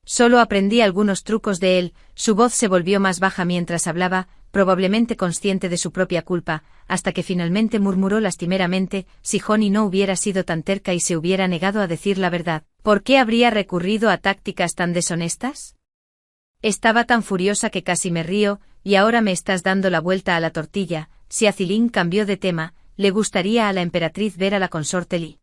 Solo aprendí algunos trucos de él, su voz se volvió más baja mientras hablaba, probablemente consciente de su propia culpa, hasta que finalmente murmuró lastimeramente, si Honey no hubiera sido tan terca y se hubiera negado a decir la verdad, ¿por qué habría recurrido a tácticas tan deshonestas? Estaba tan furiosa que casi me río, y ahora me estás dando la vuelta a la tortilla. Xia Ziling cambió de tema, le gustaría a la emperatriz ver a la consorte Li.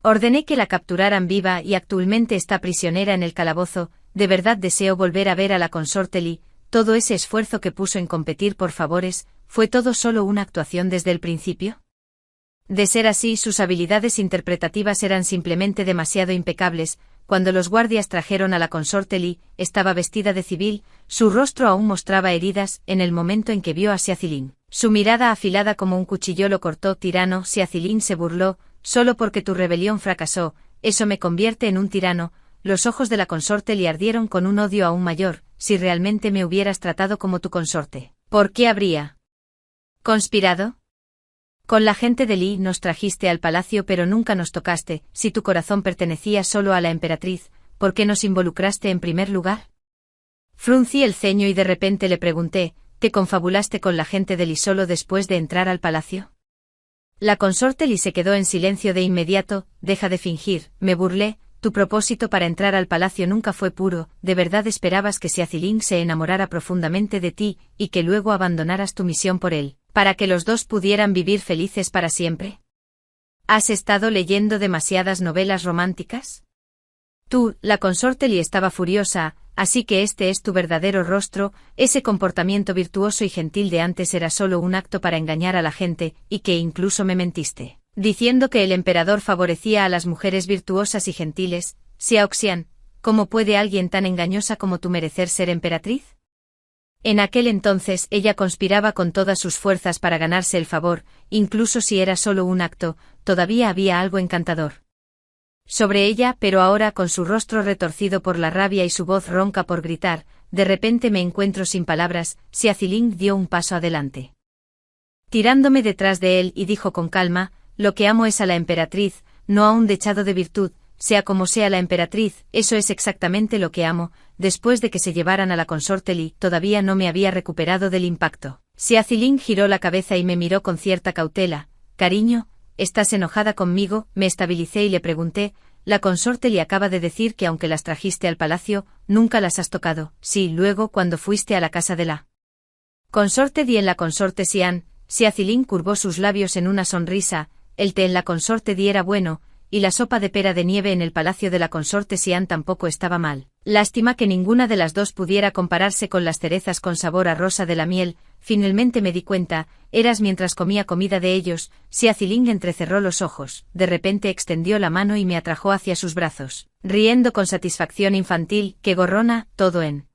Ordené que la capturaran viva y actualmente está prisionera en el calabozo, de verdad deseo volver a ver a la consorte Li. Todo ese esfuerzo que puso en competir por favores, ¿fue todo solo una actuación desde el principio? De ser así, sus habilidades interpretativas eran simplemente demasiado impecables. Cuando los guardias trajeron a la consorte Li, estaba vestida de civil, su rostro aún mostraba heridas. En el momento en que vio a Xia Ziling, su mirada afilada como un cuchillo lo cortó. Tirano, Xia Ziling se burló, solo porque tu rebelión fracasó, eso me convierte en un tirano. Los ojos de la consorte Li ardieron con un odio aún mayor. Si realmente me hubieras tratado como tu consorte, ¿por qué habría conspirado? Con la gente de Li nos trajiste al palacio pero nunca nos tocaste. Si tu corazón pertenecía solo a la emperatriz, ¿por qué nos involucraste en primer lugar? Fruncí el ceño y de repente le pregunté, ¿te confabulaste con la gente de Li solo después de entrar al palacio? La consorte Li se quedó en silencio de inmediato. Deja de fingir, me burlé. Tu propósito para entrar al palacio nunca fue puro. ¿De verdad esperabas que Xia Ziling se enamorara profundamente de ti, y que luego abandonaras tu misión por él, para que los dos pudieran vivir felices para siempre? ¿Has estado leyendo demasiadas novelas románticas? Tú, la consorte Li estaba furiosa, así que este es tu verdadero rostro. Ese comportamiento virtuoso y gentil de antes era solo un acto para engañar a la gente, y que incluso me mentiste, diciendo que el emperador favorecía a las mujeres virtuosas y gentiles. Xiaoxian, ¿cómo puede alguien tan engañosa como tú merecer ser emperatriz? En aquel entonces ella conspiraba con todas sus fuerzas para ganarse el favor, incluso si era solo un acto, todavía había algo encantador sobre ella, pero ahora con su rostro retorcido por la rabia y su voz ronca por gritar, de repente me encuentro sin palabras. Xia Ziling dio un paso adelante, tirándome detrás de él, y dijo con calma, lo que amo es a la emperatriz, no a un dechado de virtud. Sea como sea la emperatriz, eso es exactamente lo que amo. Después de que se llevaran a la consorte Li, todavía no me había recuperado del impacto. Xia Ziling giró la cabeza y me miró con cierta cautela. Cariño, ¿estás enojada conmigo? Me estabilicé y le pregunté, la consorte le acaba de decir que aunque las trajiste al palacio, nunca las has tocado. Sí, luego cuando fuiste a la casa de la consorte di en la consorte Xian. Xiaoling curvó sus labios en una sonrisa. El té en la consorte di era bueno, y la sopa de pera de nieve en el palacio de la consorte Xian tampoco estaba mal. Lástima que ninguna de las dos pudiera compararse con las cerezas con sabor a rosa de la miel. Finalmente me di cuenta, eras mientras comía comida de ellos. Xiaoling entrecerró los ojos, de repente extendió la mano y me atrajo hacia sus brazos, riendo con satisfacción infantil. ¡Qué gorrona! Todo en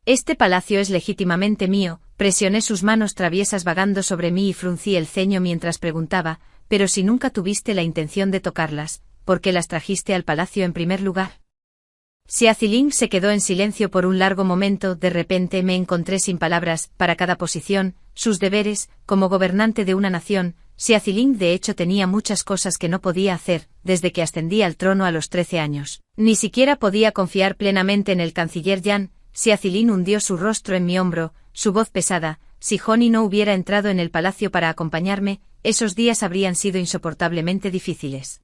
este palacio es legítimamente mío. Presioné sus manos traviesas vagando sobre mí y fruncí el ceño mientras preguntaba, pero si nunca tuviste la intención de tocarlas, ¿por qué las trajiste al palacio en primer lugar? Xiaoling se quedó en silencio por un largo momento. De repente me encontré sin palabras. Para cada posición, sus deberes, como gobernante de una nación, Xiaoling de hecho tenía muchas cosas que no podía hacer, desde que ascendí al trono a los 13 años. Ni siquiera podía confiar plenamente en el canciller Yan. Xiaoling hundió su rostro en mi hombro, su voz pesada. Si Honey no hubiera entrado en el palacio para acompañarme, esos días habrían sido insoportablemente difíciles.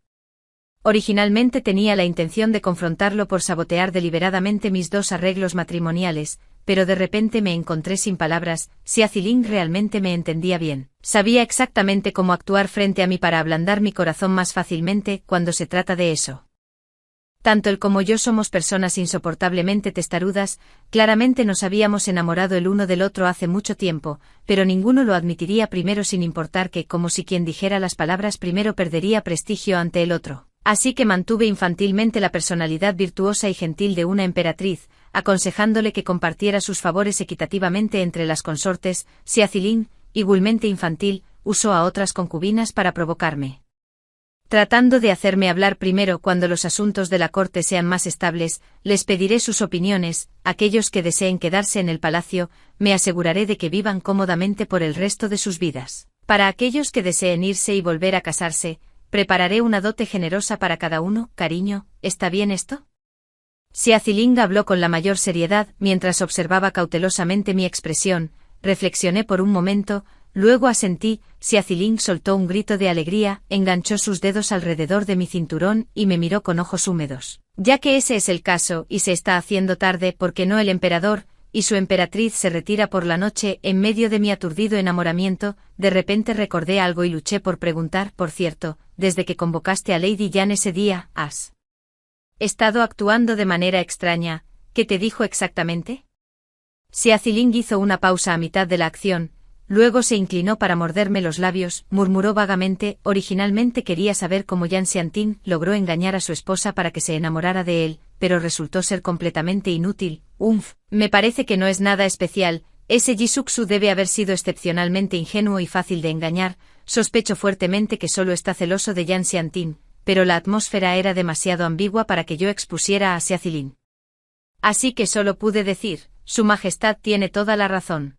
Originalmente tenía la intención de confrontarlo por sabotear deliberadamente mis 2 arreglos matrimoniales, pero de repente me encontré sin palabras. Xiaoling realmente me entendía bien. Sabía exactamente cómo actuar frente a mí para ablandar mi corazón más fácilmente cuando se trata de eso. Tanto él como yo somos personas insoportablemente testarudas. Claramente nos habíamos enamorado el uno del otro hace mucho tiempo, pero ninguno lo admitiría primero sin importar que, como si quien dijera las palabras primero perdería prestigio ante el otro. Así que mantuve infantilmente la personalidad virtuosa y gentil de una emperatriz, aconsejándole que compartiera sus favores equitativamente entre las consortes. Xiaoling, igualmente infantil, usó a otras concubinas para provocarme, tratando de hacerme hablar primero. Cuando los asuntos de la corte sean más estables, les pediré sus opiniones. Aquellos que deseen quedarse en el palacio, me aseguraré de que vivan cómodamente por el resto de sus vidas. Para aquellos que deseen irse y volver a casarse, prepararé una dote generosa para cada uno. Cariño, ¿está bien esto? Xiaoling habló con la mayor seriedad, mientras observaba cautelosamente mi expresión. Reflexioné por un momento, luego asentí. Xiaoling soltó un grito de alegría, enganchó sus dedos alrededor de mi cinturón y me miró con ojos húmedos. Ya que ese es el caso y se está haciendo tarde, ¿por qué no el emperador y su emperatriz se retira por la noche? En medio de mi aturdido enamoramiento, de repente recordé algo y luché por preguntar. Por cierto, desde que convocaste a Lady Yan ese día, ¿has estado actuando de manera extraña? ¿Qué te dijo exactamente? Xiaoling hizo una pausa a mitad de la acción, luego se inclinó para morderme los labios. Murmuró vagamente. Originalmente quería saber cómo Yan Xianting logró engañar a su esposa para que se enamorara de él, pero resultó ser completamente inútil. Me parece que no es nada especial. Ese Jisuksu debe haber sido excepcionalmente ingenuo y fácil de engañar. Sospecho fuertemente que solo está celoso de Yan Xianting, pero la atmósfera era demasiado ambigua para que yo expusiera a Xiaoling. Así que solo pude decir, Su Majestad tiene toda la razón.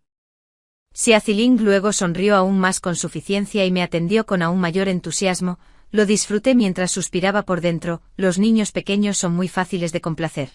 Xiaoling luego sonrió aún más con suficiencia y me atendió con aún mayor entusiasmo. Lo disfruté mientras suspiraba por dentro. Los niños pequeños son muy fáciles de complacer.